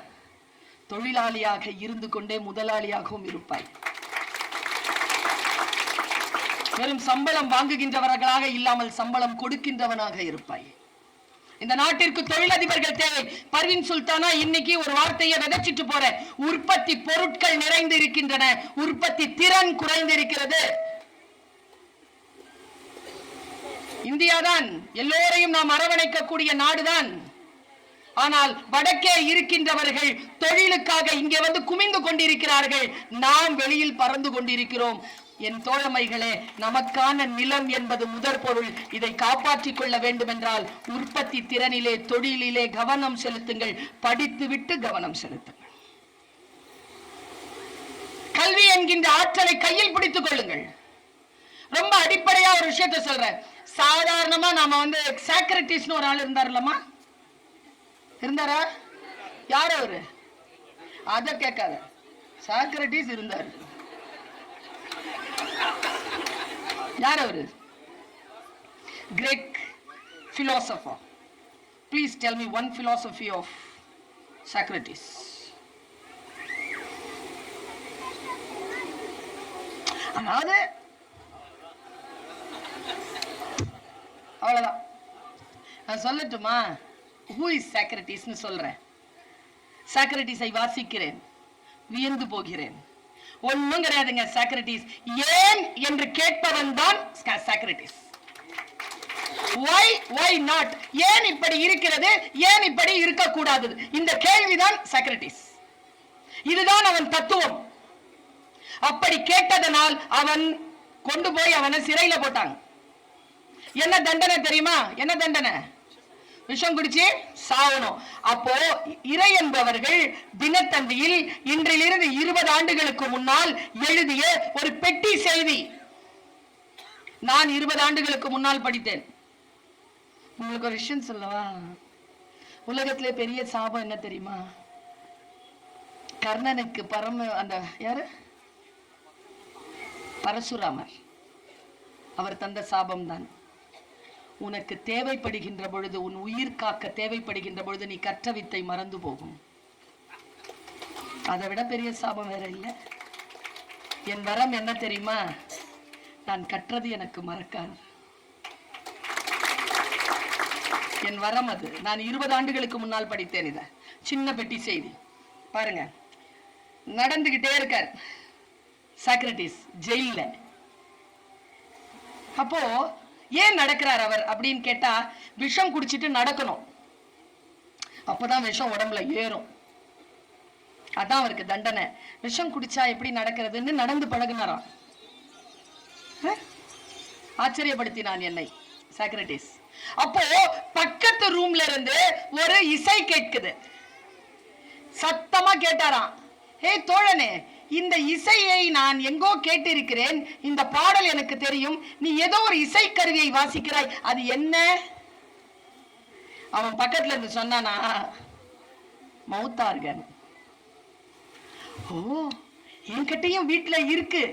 தொழிலாளியாக இருந்து கொண்டே முதலாளியாகவும் இருப்பாய். வெறும் சம்பளம் வாங்குகின்றவர்களாக இல்லாமல் சம்பளம் கொடுக்கின்றவனாக இருப்பாய். இந்த நாட்டிற்கு தொழிலதிபர்கள் தேவை. பர்வீன் சுல்தானா இன்னைக்கு ஒரு வார்த்தையை விதைச்சிட்டு போற. உற்பத்தி பொருட்கள் நிறைந்து இருக்கின்றன, உற்பத்தி திறன் குறைந்து இருக்கிறது. இந்தியாதான் எல்லோரையும் நாம் அரவணைக்கக்கூடிய நாடுதான். ஆனால் வடக்கே இருக்கின்றவர்கள் தொழிலுக்காக இங்கே வந்து குமிந்து கொண்டிருக்கிறார்கள். நாம் வெளியில் பறந்து கொண்டிருக்கிறோம். என் தோழமைகளே, நமக்கான நிலம் என்பது முதற் பொருள். இதை காப்பாற்றிக் கொள்ள வேண்டும் என்றால் உற்பத்தி திறனிலே, தொழிலிலே கவனம் செலுத்துங்கள். படித்துவிட்டு கவனம் செலுத்துங்கள். கல்வி என்கின்ற ஆற்றலை கையில் பிடித்துக் கொள்ளுங்கள். ரொம்ப அடிப்படையா ஒரு விஷயத்தை சொல்றேன். சாதாரணமா நாம வந்து சாக்ரட்டிஸ்னு ஒரு ஆள் இருந்தாருலமா, இருந்தாரா? யார் அவரு? அத கேட்காத. சாக்ரட்டிஸ் இருந்தாரு. யார் அவரு? Greek philosopher. Please tell me one philosophy of Socrates. அதாவது அவ்வளவுதான். நான் சொல்லட்டுமா? Who is Socrates னு சொல்றேன். சாக்ரட்டிஸை வாசிக்கிறேன், வியந்து போகிறேன். ஒன்னும் கிடையாதுங்க. சாக்ரட்டிஸ் ஏன் என்று கேட்பவன் தான் சாக்ரட்டிஸ். why not, ஏன் இப்படி இருக்கிறது, ஏன் இப்படி இருக்கக்கூடாது, இந்த கேள்விதான் சாக்ரட்டிஸ். இதுதான் அவன் தத்துவம். அப்படி கேட்டதனால் அவன் கொண்டு போய் அவனை சிறையில போட்டாங்க. என்ன தண்டனை தெரியுமா? என்ன தண்டனை? விஷம் குடிச்சு சாவணும். அப்போ இறை என்பவர்கள் தினத்தந்தியில் இன்றிலிருந்து 20 ஆண்டுகளுக்கு முன்னால் எழுதிய ஒரு பெட்டி செய்தி. நான் 20 ஆண்டுகளுக்கு முன்னால் படித்தேன். உங்களுக்கு ஒரு விஷயம் சொல்லவா? உலகத்திலே பெரிய சாபம் என்ன தெரியுமா? கர்ணனுக்கு அந்த யாரு, பரசுராமர், அவர் தந்த சாபம் தான். உனக்கு தேவைப்படுகின்ற பொழுது, உன் உயிர் காக்க தேவைப்படுகின்ற பொழுது நீ கற்ற வித்தை மறந்து போகும். அதை விட பெரிய சாபம் வேற இல்லை. என் வரம் என்ன தெரியுமா? நான் கற்றது எனக்கு மறக்காது. என் வரம் அது. நான் 20 ஆண்டுகளுக்கு முன்னால் படித்தேன். இத சின்ன பெட்டி செய்தி பாருங்க. நடந்துகிட்டே இருக்கார் சாக்ரட்டிஸ் ஜெயில்ல. அப்போ ஏன் நடக்கிறார் அவர் அப்படின்னு கேட்டா, விஷம் குடிச்சிட்டு நடக்கணும். அப்பதான் விஷம் உடம்புல ஏறும். அதான் அவருக்கு தண்டனை. விஷம் குடிச்சா எப்படி நடக்கிறதுன்னு நடந்து பழகுனாராம். ஆச்சரியப்படுத்தினான் என்னை சாக்ரட்டிஸ். அப்போ பக்கத்து ரூம்ல இருந்து ஒரு இசை கேட்குது. சத்தமா கேட்டாராம், ஹே தோழனே, இந்த இசையை நான் எங்கோ கேட்டிருக்கிறேன், இந்த பாடல் எனக்கு தெரியும், நீ ஏதோ ஒரு இசை கருவியை வாசிக்கிறாய், அது என்ன? அவன் பக்கத்துல இருந்து சொன்னானா, மௌத்தார்கன். ஓ, என்கிட்டயும் வீட்டுல இருக்கு,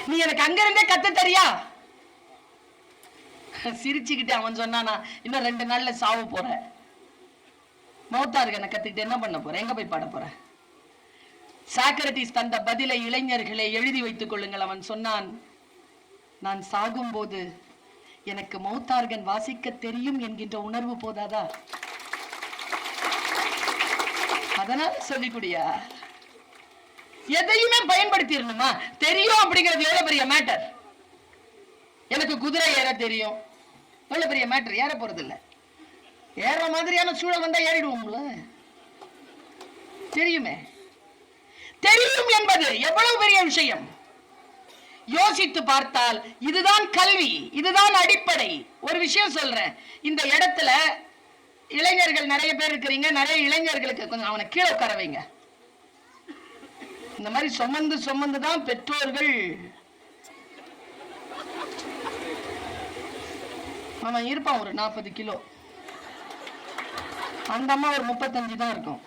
நீ எனக்கு அங்க இருந்தே கத்து தரியா? சிரிச்சுக்கிட்டு அவன் சொன்னானா, இன்னும் 2 நாள்ல சாவ போற, மௌத்தார்கனை கத்துக்கிட்டு என்ன பண்ண போற, எங்க போய் பாட போற? சாக்ரட்டிஸ் தந்த பதிலை இளைஞர்களை எழுதி வைத்துக் கொள்ளுங்கள். அவன் சொன்னான், நான் சாகும்போது எனக்கு மௌத்தார்கன் வாசிக்க தெரியும் என்கின்ற உணர்வு போதாதா? அதனால சொல்லிக்கூடியா, எதையுமே பயன்படுத்திடணுமா? தெரியும் அப்படிங்கிறது எவ்வளவு பெரிய மேட்டர். எனக்கு குதிரை ஏற தெரியும், எவ்வளவு பெரிய மேட்டர். ஏற போறது இல்ல, ஏற மாதிரியான சூழல் வந்தா ஏறிடுவோம்ல. தெரியுமே, தெரியும் என்பது எவ்வளவு பெரிய விஷயம். யோசித்து பார்த்தால் இதுதான் கல்வி, இதுதான் அடிப்படை. ஒரு விஷயம் சொல்றேன், இந்த இடத்துல இளைஞர்கள் நிறைய பேர் இருக்கிறீங்க, நிறைய இளைஞர்களுக்கு கொஞ்சம் அவனை கீழே உட்கார வைங்க. இந்த மாதிரி சுமந்து தான் பெற்றோர்கள். அவன் இருப்பான் ஒரு 40 கிலோ. அந்த அம்மா ஒரு 35 தான் இருக்கும்.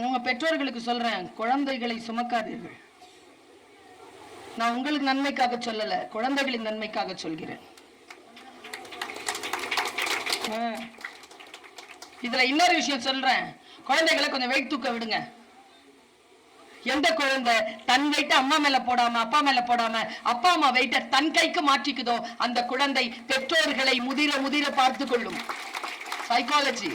உங்க பெற்றோர்களுக்கு சொல்றேன், குழந்தைகளை சுமக்காதீர்கள். நான் உங்களுக்கு நன்மைக்காக சொல்லல, குழந்தைகளின் நன்மைக்காக சொல்கிறேன். இதுல இன்னொரு விஷயம் சொல்றேன், குழந்தைகளை கொஞ்சம் வெயிட் தூக்க விடுங்க. எந்த குழந்தை தன் வெயிட்ட அம்மா மேல போடாம, அப்பா மேல போடாம, அப்பா அம்மா வெயிட்ட தன் கைக்கு மாற்றிக்குதோ அந்த குழந்தை பெற்றோர்களை முதிர முதிர பார்த்து கொள்ளும். சைக்காலஜி.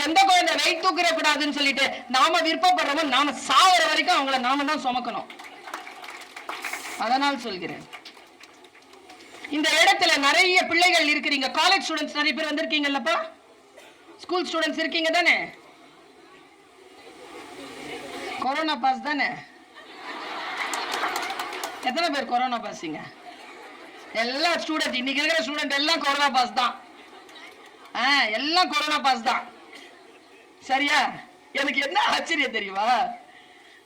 எந்த குழந்தை வெயிட் தூக்கிற கூடாதுன்னு சொல்லிட்டு நாம விருப்பப்படுறோமோ நாம சாவர வரைக்கும் அவங்கள நாம தான் சுமக்கணும். அதனால் சொல்கிறேன், இந்த இடத்துல நிறைய பிள்ளைகள் இருக்கிறீங்க. காலேஜ் ஸ்டூடெண்ட்ஸ் நிறைய பேர் வந்திருக்கீங்கல்லப்பா, ஸ்கூல் ஸ்டூடெண்ட்ஸ் இருக்கீங்க தானே? கொரோனா பாஸ் தானே? எத்தனை பேர் கொரோனா பாஸிங்க? எல்லா ஸ்டூடெண்ட், இன்னைக்கு இருக்கிற ஸ்டூடெண்ட் எல்லாம் கொரோனா பாஸ் தான். எல்லாம் கொரோனா பாஸ் தான். சரியா? எனக்கு என்ன ஆச்சரியம் தெரியுமா,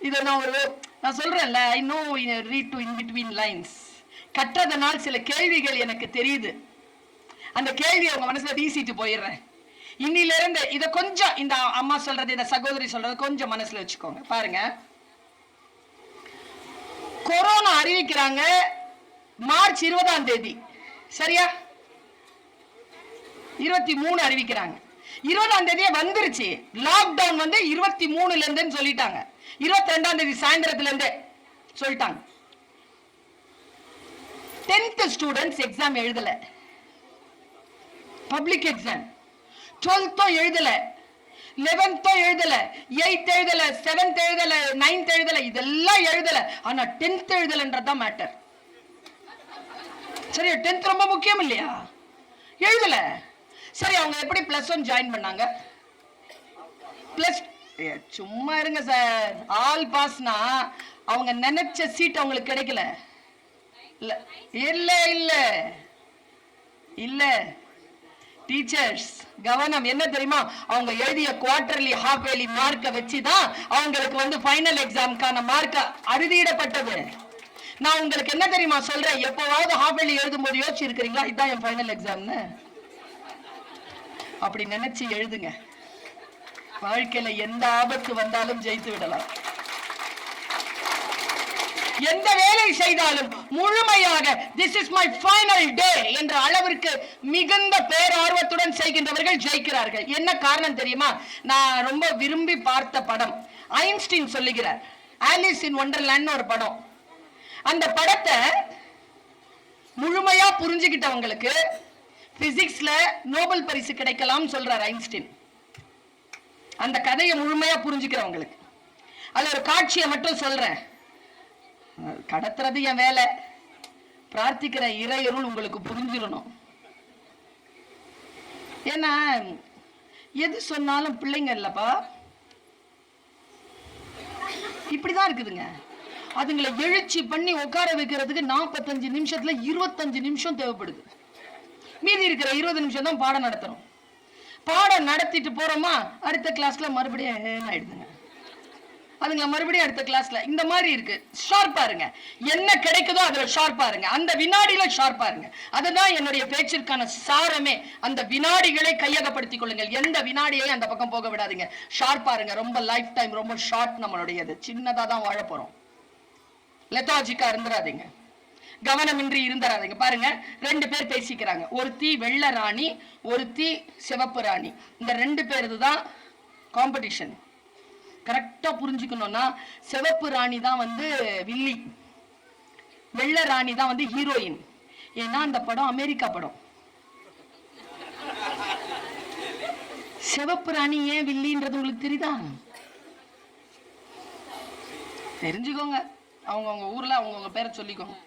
இதை நான் சொல்றேன்ல, I know read to in between lines. கற்றதனால் சில கேள்விகள் எனக்கு தெரியுது. அந்த கேள்வி அவங்க மனசுல வீசிட்டு போயிடுறேன். இன்னில இருந்து இதை கொஞ்சம், இந்த அம்மா சொல்றது, இந்த சகோதரி சொல்றது கொஞ்சம் மனசுல வச்சுக்கோங்க. பாருங்க, கொரோனா அறிவிக்கிறாங்க மார்ச் 20ஆம் தேதி, சரியா? 23 அறிவிக்கிறாங்க. 20ஆம் தேதியே வந்துருச்சு. லாக்டவுன் வந்து 23ல இருந்து சொல்லிட்டாங்க. 22ஆம் தேதி சாயந்தரத்துல இருந்து சொல்லிட்டாங்க. 10th ஸ்டூடெண்ட்ஸ் எக்ஸாம் எழுதல, பப்ளிக் எக்ஸாம். 12th எழுதல, 11th எழுதல, 8th எழுதல, 7th எழுதல, 9th எழுதல, இதெல்லாம் எழுதல. ஆனா 10th எழுதலன்றதுதான் மேட்டர். சரி, 10th ரொம்ப முக்கியம் இல்லையா? எழுதல. சரி, அவங்க எப்படி +1 ஜாயின் பண்ணாங்க? சும்மா இருங்க சார், ஆல் பாஸ்னா அவங்க நினைச்ச சீட் அவங்களுக்கு கிடைக்கல. இல்ல இல்ல இல்ல டீச்சர்ஸ் கவனம். என்ன தெரியுமா, அவங்க எழுதிய குவார்டர்லி ஹாஃப் இயர்லி மார்க்கை வச்சுதான் அவங்களுக்கு வந்து ஃபைனல் எக்ஸாமுக்கான மார்க் அறுதியிடப்பட்டது. நான் உங்களுக்கு என்ன தெரியுமா சொல்றேன், எப்பவாவது ஹாஃப் இயர்லி எழுதும் போது யோசிச்சு இருக்கிறீங்களா, இதுதான் என் ஃபைனல் எக்ஸாம்னு? அப்படி நினைச்சு எழுதுங்க. வாழ்க்கையில எந்த ஆபத்து வந்தாலும் ஜெயித்து விடலாம். எந்த வேலை செய்தாலும் முழுமையாக திஸ் இஸ் மை ஃபைனல் டே என்ற அளவிற்கு மிகுந்த பேரார்வத்துடன் செய்கின்றவர்கள் ஜெயிக்கிறார்கள். என்ன காரணம் தெரியுமா? நான் ரொம்ப விரும்பி பார்த்த படம், ஐன்ஸ்டீன் சொல்லுகிறார், ஆலிஸ் இன் ஒண்டர்லேண்ட் ஒரு படம். அந்த படத்தை முழுமையா புரிஞ்சுக்கிட்டவங்களுக்கு பிசிக்ஸ்ல நோபல் பரிசு கிடைக்கலாம் சொல்றார் ஐன்ஸ்டீன். அந்த கதையை முழுமையா புரிஞ்சுக்கிறவங்களுக்கு. அதுல ஒரு காட்சியை மட்டும் சொல்றேன், கடத்துறது என் வேலை, பிரார்த்திக்கிற இறையருள் உங்களுக்கு புரிஞ்சிடணும். ஏன்னா எது சொன்னாலும் பிள்ளைங்க இல்லப்பா, இப்படிதான் இருக்குதுங்க. அதுங்களை எழுச்சி பண்ணி உட்கார வைக்கிறதுக்கு 45 நிமிஷத்துல 25 நிமிஷம் தேவைப்படுது. மீதி இருக்கிற 20 நிமிஷம் தான் பாடம் நடத்தணும். பாடம் நடத்திட்டு போறோமா, அடுத்த கிளாஸ்ல மறுபடியும் ஆயிடுதுங்க. அதுங்களை மறுபடியும் அடுத்த கிளாஸ்ல. இந்த மாதிரி இருக்கு. ஷார்ப்பா இருங்க, என்ன கிடைக்குதோ அதுல ஷார்ப்பா இருங்க, அந்த வினாடியில ஷார்ப்பா இருங்க. அதுதான் என்னுடைய பேச்சிற்கான சாரமே. அந்த வினாடிகளை கையகப்படுத்திக் கொள்ளுங்கள். எந்த வினாடியை அந்த பக்கம் போக விடாதீங்க. ஷார்ப்பா இருங்க. ரொம்ப லைஃப் டைம் ரொம்ப ஷார்ட் நம்மளுடையது, சின்னதா தான் வாழ போறோம். லெத்தாஜிக்கா இருந்துடாதீங்க, கவனமின்றி இருந்துடாதீங்க. பாருங்க, 2 பேர் பேசிக்கிறாங்க. ஒருத்தி வெள்ளை ராணி, ஒருத்தி சிவப்பு ராணி. இந்த 2 பேருக்கு தான் காம்படிஷன். கரெக்டா புரிஞ்சுக்கணும்னா, சிவப்பு ராணி தான் வந்து வில்லி, வெள்ளை ராணி தான் வந்து ஹீரோயின். ஏன்னா அந்த படம் அமெரிக்கா படம். சிவப்பு ராணி ஏன் வில்லின்றது உங்களுக்கு தெரியுதா? தெரிஞ்சுக்கோங்க, அவங்கவுங்க ஊர்ல அவங்கவுங்க பேரை சொல்லிக்கோங்க.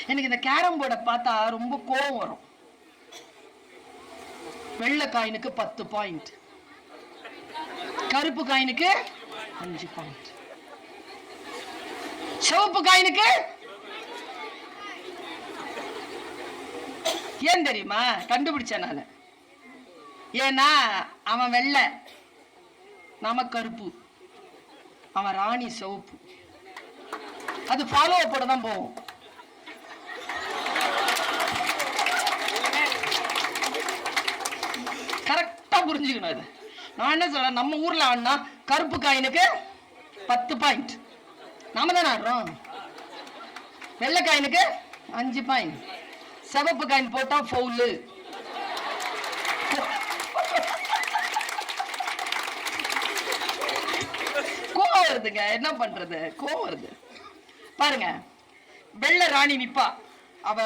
எனக்கு இந்த கேரம் போர்டை பார்த்தா ரொம்ப கோபம் வரும். வெள்ளை காயினுக்கு 10 பாயிண்ட், கருப்பு காயினுக்கு 5 பாயிண்ட், சிவப்பு காயினுக்கு ஏன் தெரியுமா? கண்டுபிடிச்சேன் நான். ஏன்னா அவன் வெள்ளை, நாம கருப்பு, அவன் ராணி சிவப்பு. அது ஃபாலோ போட தான் போகும். புரிஞ்சுக்கணும் அது. நான் என்ன சொல்றேன், நம்ம ஊர்ல ஆடினா கருப்பு காயினுக்கு 10 பாயிண்ட், நாம தானே ஆடுறோம். வெள்ளை காயினுக்கு 5 பாயிண்ட், சிவப்பு காயின் போட்டா ஃபவுலு. கோவம் வருதுங்க, என்ன பண்றது, கோவம் வருது. பாருங்க, வெள்ள ராணி நிப்பா. அவ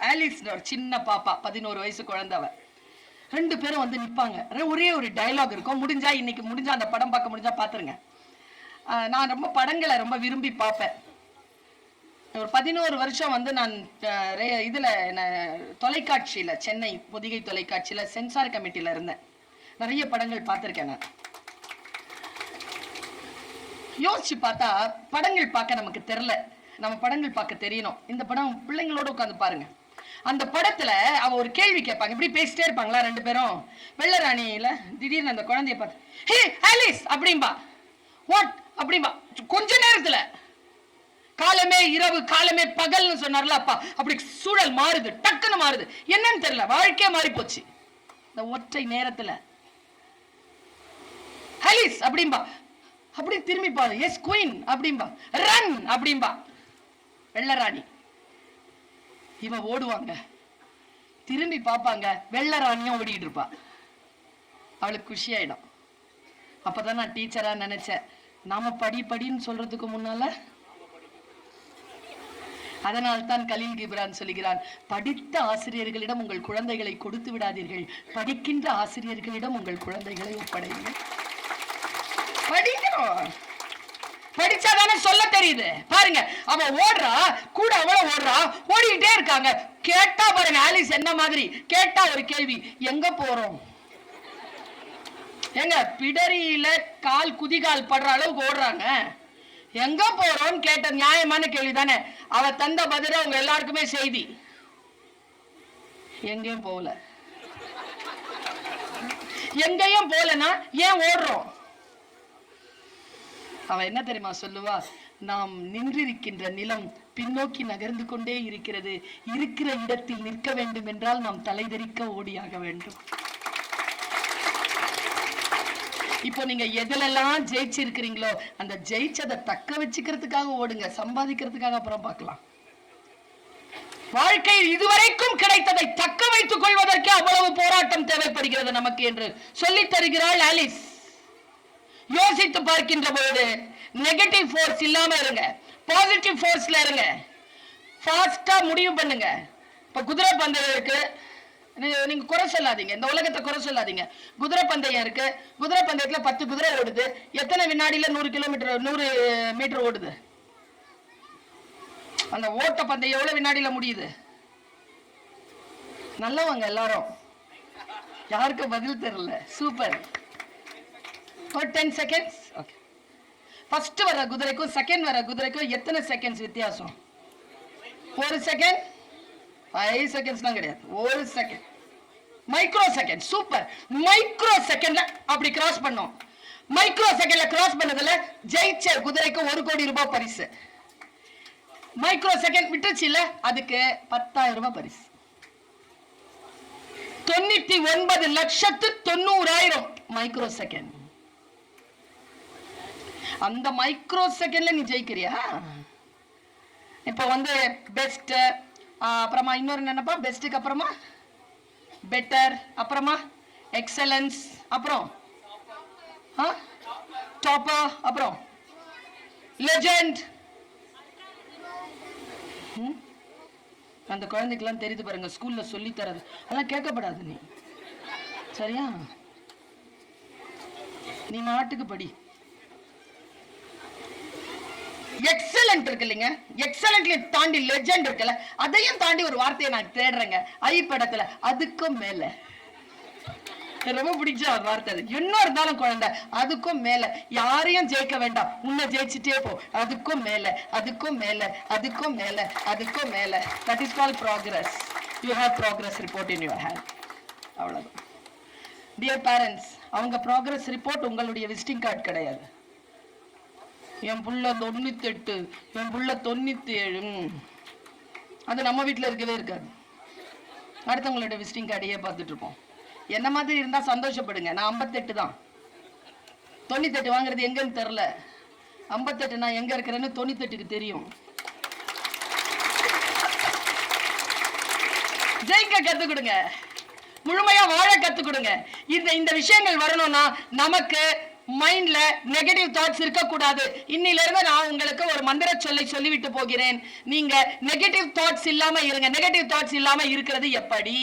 ஆலிஸ் ஒரு சின்ன பாப்பா, 11 வயசு குழந்தை. அவ 2 பேரும் வந்து நிப்பாங்க. ஒரே ஒரு டயலாக் இருக்கும். முடிஞ்சா இன்னைக்கு முடிஞ்சா அந்த படம் பார்க்க முடிஞ்சா பாத்துருங்க. நான் ரொம்ப படங்களை ரொம்ப விரும்பி பார்ப்பேன். ஒரு 11 வருஷம் வந்து நான் இதுல தொலைக்காட்சியில, சென்னை பொதிகை தொலைக்காட்சியில சென்சார் கமிட்டியில இருந்தேன். நிறைய படங்கள் பார்த்திருக்கேன் நான். யோசிச்சு பார்த்தா படங்கள் பார்க்க நமக்கு தெரியல, நம்ம படங்கள் பார்க்க தெரியணும். இந்த படம் பிள்ளைங்களோட உட்காந்து பாருங்க. அந்த படத்துல அவ ஒரு கேள்வி கேட்பாங்க, இப்படி பேசிட்டே இருப்பாங்களா 2 பேரும். வெள்ளராணியில திடீர்னு அந்த குழந்தைய பார்த்து, ஹே ஆலிஸ் அப்படிம்பா. வாட் அப்படிம்பா. கொஞ்ச நேரத்துல காலமே இரவு காலமே பகல்னு சொன்னார்ல அப்பா, அப்படி சூழல் மாறுது, டக்குன்னு மாறுது. என்னன்னு தெரியல, வாழ்க்கையே மாறி போச்சு இந்த ஒற்றை நேரத்துல. ஆலிஸ் அப்படிம்பா. அப்படி திரும்பி பாரு, எஸ் குயின் அப்படிம்பா. ரன் அப்படிம்பா வெள்ளராணி. இவ ஓடுவாங்க, திரும்பி பார்ப்பாங்க, வெள்ளராணியும் ஓடிட்டு இருப்பா. அவளுக்கு குஷி ஆயிடும். அப்பதான் நான் டீச்சரா நினைச்சேன், நாம படின்னு சொல்றதுக்கு முன்னால. அதனால்தான் கலீல் கிப்ரான் சொல்லுகிறான், படித்த ஆசிரியர்களிடம் உங்கள் குழந்தைகளை கொடுத்து விடாதீர்கள், படிக்கின்ற ஆசிரியர்களிடம் உங்கள் குழந்தைகளை ஒப்படைங்கள். படிக்கணும், படிச்சாதானே சொல்ல தெரியுது. பாருங்க, அவ ஓடுறா, கூட அவள ஓடுறா, ஓடிக்கிட்டே இருக்காங்க. கேட்டா பாருங்க, ஆலிஸ் என்ன மாதிரி கேட்டா ஒரு கேள்வி, எங்க போறோம்? எங்க பிடரியில கால் குதிகால் படுற அளவுக்கு ஓடுறாங்க. எங்க போறோம்னு கேட்ட நியாயமான கேள்வி தானே. அவ தந்த பதில உங்க எல்லாருக்குமே செய்தி. எங்கேயும் போகல. எங்கேயும் போலனா ஏன் ஓடுறோம்? அவ என்ன தெரியுமா சொல்லுவா, நாம் நின்றிருக்கின்ற நிலம் பின்னோக்கி நகர்ந்து கொண்டே இருக்கிறது, இருக்கிற இடத்தில் நிற்க வேண்டும் என்றால் நாம் தலைதெறிக்க ஓடியாக வேண்டும். இப்போ நீங்க எதுலெல்லாம் ஜெயிச்சிருக்கிறீங்களோ அந்த ஜெயிச்சதை தக்க வச்சுக்கிறதுக்காக ஓடுங்க, சம்பாதிக்கிறதுக்காக அப்புறம் பார்க்கலாம். வாழ்க்கையில் இதுவரைக்கும் கிடைத்ததை தக்க வைத்துக் கொள்வதற்கு அவ்வளவு போராட்டம் தேவைப்படுகிறது நமக்கு என்று சொல்லித் தருகிறாள் ஆலிஸ். யோசித்து பார்க்கின்ற பொழுது நெகட்டிவ் ஃபோர்ஸ் இல்லாம இருங்க, பாசிட்டிவ் ஃபோர்ஸ்ல இருங்க. ஃபாஸ்டா முடிவு பண்ணுங்க. இப்ப குதிரை பந்தயம் இருக்கு, நீங்க குறை சொல்லாதீங்க, இந்த உலகத்தை குறை சொல்லாதீங்க. குதிரை பந்தயம் இருக்கு, குதிரை பந்தயத்துல 10 குதிரை ஓடுது. எத்தனை வினாடியில 100 மீட்டர் ஓடுது? அந்த ஓட்ட பந்தயம் எவ்வளவு வினாடியில முடியுது? நல்லவங்க எல்லாரும், யாருக்கு பதில் தெரியல. சூப்பர். ஒரு 10 செகண்ட்ஸ். ஓகே. ஃபர்ஸ்ட் வர குதிரைக்கும் செகண்ட் வர குதிரைக்கும் எத்தனை செகண்ட்ஸ் வித்தியாசம்? 1 செகண்ட். 5 செகண்ட்ஸ்லாம் கிடையாது, 1 second. Micro second. Super. Micro செகண்ட்ல அப்படி கிராஸ் பண்ணோம். மைக்ரோ செகண்ட்ல கிராஸ் பண்ணதுல ஜெயிச்ச குதிரைக்கு 1 கோடி ரூபாய் பரிசு. மைக்ரோ செகண்ட் விட்டுச்சு இல்ல, அதுக்கு 10,000 ரூபாய் பரிசு. 99,90,000 மைக்ரோ செகண்ட். அந்த மைக்ரோ செகண்ட்ல நீ ஜெயிக்கிறியா? இப்ப வந்து பெஸ்ட், அப்புறமா இன்னொரு என்னப்பா, பெஸ்ட்டுக்கு அப்புறமா பெட்டர், அப்புறமா எக்ஸலன்ஸ், அப்புறம் டாப்பர், அப்புறம் லெஜெண்ட். அந்த குழந்தைக்கெல்லாம் தெரியுது பாருங்க, ஸ்கூல்ல சொல்லி தரது அதெல்லாம் கேட்கப்படாது. நீ சரியா, நீ நாட்டுக்கு படி. எக்ஸலன்ட் இருக்கு இல்லைங்க, எக்ஸலன்ட்ல தாண்டி லெஜெண்ட் இருக்குல்ல, அதையும் தாண்டி ஒரு வார்த்தையை நான் தேடுறேங்க ஐ படத்துல, அதுக்கும் மேல. ரொம்ப பிடிச்ச ஒரு வார்த்தை அது. என்ன இருந்தாலும் குழந்தை, அதுக்கும் மேல. யாரையும் ஜெயிக்க வேண்டாம், உன்னை ஜெயிச்சுட்டே போ. அதுக்கும் மேல, அதுக்கும் மேல, அதுக்கும் மேல, அதுக்கும் மேல. That is called progress. You have progress report in your hand. அவ்வளவுதான். டியர் பேரண்ட்ஸ், அவங்க ப்ராக்ரஸ் ரிப்போர்ட் உங்களுடைய விசிட்டிங் கார்டு கிடையாது. என் புள்ள 98, என் புள்ள 97, அது நம்ம வீட்டில் இருக்கவே இருக்காது. அடுத்தவங்களோட விசிட்டிங் கார்டையே பார்த்துட்டு இருப்போம். என்ன மாதிரி இருந்தா சந்தோஷப்படுங்க. நான் 58 தான். 98 வாங்குறது எங்கன்னு தெரியல. 58 நான் எங்க இருக்கிறேன்னு 98க்கு தெரியும். ஜெயிக்க கத்து கொடுங்க, முழுமையா வாழ கத்து கொடுங்க. இந்த விஷயங்கள் வரணும்னா நமக்கு மைண்ட்ல நெகட்டிவ் தாட்ஸ் இருக்க கூடாது. இன்னில இருந்து நான் உங்களுக்கு ஒரு மந்திர சொல்லிவிட்டு போகிறேன். நீங்க நெகட்டிவ் தாட்ஸ் இல்லாம இருங்க. நெகட்டிவ் தாட்ஸ் இல்லாம இருக்கிறது எப்படி?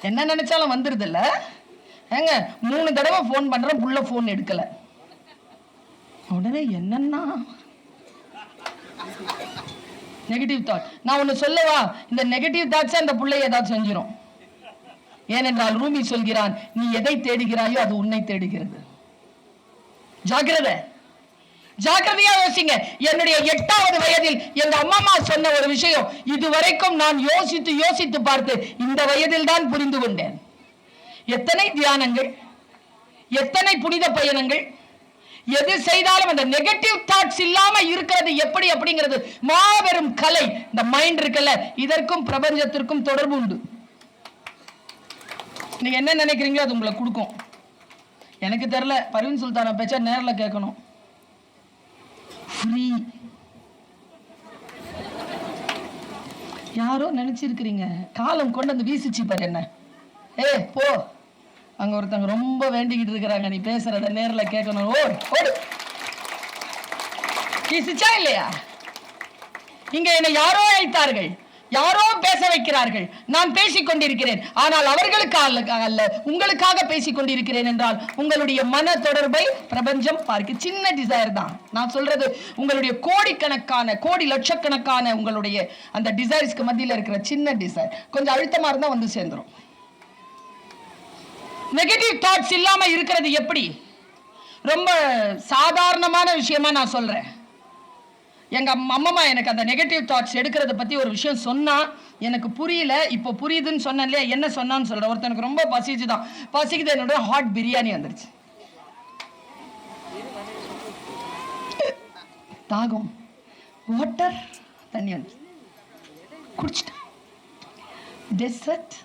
என்ன நினைச்சாலும் வந்துருது இல்ல ஏங்க. 3 தடவை போன் பண்றேன், புள்ள போன் எடுக்கல. உடனே என்னன்னா நெகட்டிவ் தாட். நான் ஒண்ணு சொல்லவா, இந்த நெகட்டிவ் தாட்ஸ் அந்த புள்ளை ஏதாவது செஞ்சிடும். ஏனென்றால் ரூமி சொல்கிறான், நீ எதை தேடுகிறாயோ அது உன்னை தேடுகிறது. ஜாக்கிரதை, ஜாக்கிரதையா யோசிங்க. என்னுடைய 8வது வயதில் எங்க அம்மா சொன்ன ஒரு விஷயம் இதுவரைக்கும் நான் யோசித்து யோசித்து பார்த்து இந்த வயதில் தான் புரிந்து கொண்டேன். எத்தனை தியானங்கள், எத்தனை புனித பயணங்கள், எது செய்தாலும் அந்த நெகட்டிவ் தாட்ஸ் இல்லாம இருக்கிறது எப்படி அப்படிங்கிறது மாபெரும் கலை. இந்த மைண்ட் இருக்குல்ல, இதற்கும் பிரபஞ்சத்திற்கும் தொடர்பு உண்டு. நீங்க என்ன நினைக்கிறீங்களோ அது உங்களை கொடுக்கும். எனக்கு தெரியல, பர்வீன் சுல்தானா பேச்சா நேரில் கேட்கணும். ஃப்ரீ. யாரோ நினைச்சிருக்கிறீங்க, காலம் கொண்டு வந்து வீசிச்சு பாரு என்ன. போ, அங்க ஒருத்தவங்க ரொம்ப வேண்டிக்கிட்டு இருக்கிறாங்க, நீ பேசுறத நேர்ல கேட்கணும். ஓடு. வீசிச்சா இல்லையா? இங்க என்ன யாரோ அழைத்தார்கள், யாரோ பேச வைக்கிறார்கள். நான் பேசிக் கொண்டிருக்கிறேன், ஆனால் அவர்களுக்காக அல்ல, உங்களுக்காக பேசிக் கொண்டிருக்கிறேன் என்றால் உங்களுடைய மன தொடர்பை பிரபஞ்சம் பார்க்க. சின்ன டிசைர் தான் நான் சொல்றது. உங்களுடைய கோடிக்கணக்கான, கோடி லட்சக்கணக்கான உங்களுடைய அந்த டிசைர்ஸ்க்கு மத்தியில் இருக்கிற சின்ன டிசைர் கொஞ்சம் அழுத்தமா இருந்தா வந்து சேர்ந்துரும். நெகட்டிவ் தாட்ஸ் இல்லாம இருக்கிறது எப்படி? ரொம்ப சாதாரணமான விஷயமா நான் சொல்றேன். எங்க அம்மா எனக்கு அந்த நெகட்டிவ் தாட்ஸ் எடுக்கிறத பத்தி ஒரு விஷயம் சொன்னா எனக்கு புரியல. இப்போ புரியுதுன்னு சொன்னேன் இல்லையா, என்ன சொன்னான்னு சொல்றேன். ஒருத்தனுக்கு ரொம்ப பசிச்சுதான், பசிக்குது, என்னோட ஹாட் பிரியாணி வந்துருச்சு. தாகம், வாட்டர், தண்ணி வந்துருச்சு, குடிச்சிட்டேன். டெசர்ட்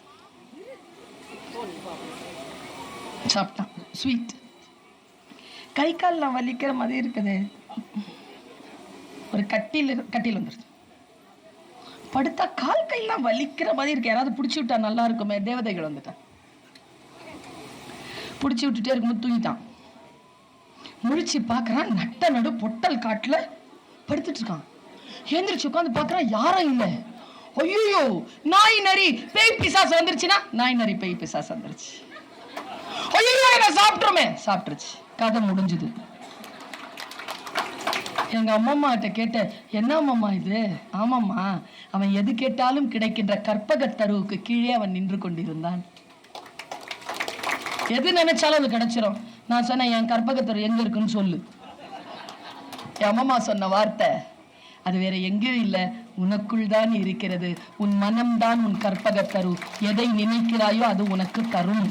சாப்பிட்டான், ஸ்வீட். கை காலில் வலிக்கிற மாதிரி இருக்குது. ஒரு கட்டில் வந்துருச்சு. படுத்தா கால் கையெல்லாம் வலிக்கிற மாதிரி இருக்கு. யாராவது பிடிச்சி விட்டா நல்லா இருக்குமே. தேவதைகள் வந்துட்டான், பிடிச்சி விட்டுட்டே இருக்கும்போது தூங்கிட்டான். முழிச்சு பார்க்கறான், நட்ட நடு பொட்டல் காட்டுல படுத்துட்டு இருக்கான். எழுந்திரிச்சு உட்காந்து பார்க்கறான், யாரும் இல்லை. ஐயோ, நாய் நரி பேய் பிசாசு வந்துருச்சுன்னா, நாய் நரி பேய் பிசாசு வந்துருச்சு. ஐயோ, என்ன சாப்பிட்டுருமே, சாப்பிட்டுருச்சு. கதை முடிஞ்சுது. எங்க அம்மா கிட்ட கேட்ட, என்ன அம்மா இது? ஆமாம்மா, அவன் எது கேட்டாலும் கிடைக்கின்ற கற்பக தருவுக்கு கீழே அவன் நின்று கொண்டிருந்தான். எது நினைச்சாலும் அது கிடைச்சிரும். நான் சொன்னேன், என் கற்பகத்தரு எங்க இருக்குன்னு சொல்லு. என் அம்மா சொன்ன வார்த்தை, அது வேற எங்கேயும் இல்லை, உனக்குள் தான் இருக்கிறது. உன் மனம்தான் உன் கற்பகத்தரு. எதை நினைக்கிறாயோ அது உனக்கு தரும்.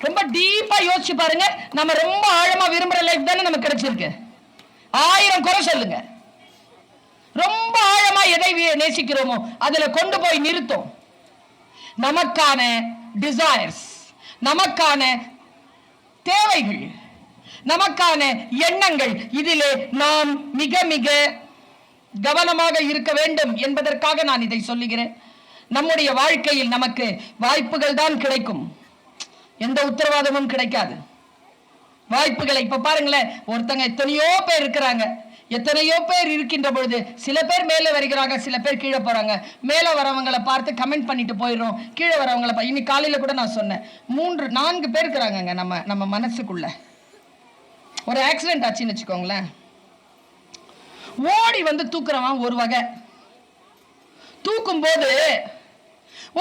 ரொம்ப டீப்பா யோசிச்சு பாருங்க. நம்ம ரொம்ப ஆழமா விரும்புற லைஃப் தானே நமக்கு கிடைச்சிருக்கு. 1000 குறை சொல்லுங்க. ரொம்ப ஆழமா எதை நேசிக்கிறோமோ அதுல கொண்டு போய் நிறுத்தும். நமக்கான டிசைர்ஸ், நமக்கான தேவைகள், நமக்கான எண்ணங்கள், இதிலே நாம் மிக மிக கவனமாக இருக்க வேண்டும் என்பதற்காக நான் இதை சொல்லுகிறேன். நம்முடைய வாழ்க்கையில் நமக்கு வாய்ப்புகள் தான் கிடைக்கும், எந்த உத்தரவாதமும் கிடைக்காது. வாய்ப்புகளை இப்ப பாருங்களேன், ஒருத்தங்க எத்தனையோ பேர் இருக்கிறாங்க. எத்தனையோ பேர் இருக்கின்ற பொழுது சில பேர் மேலே வருகிறாங்க, சில பேர் கீழே போறாங்க. மேலே வரவங்களை பார்த்து கமெண்ட் பண்ணிட்டு போயிடுறோம், கீழே வரவங்களை இன்னைக்கு காலையில கூட நான் சொன்னேன், 3-4 பேர் இருக்கிறாங்க நம்ம மனசுக்குள்ள. ஒரு ஆக்சிடென்ட் ஆச்சுன்னு வச்சுக்கோங்களேன், ஓடி வந்து தூக்குறவன் ஒரு வகை, தூக்கும் போது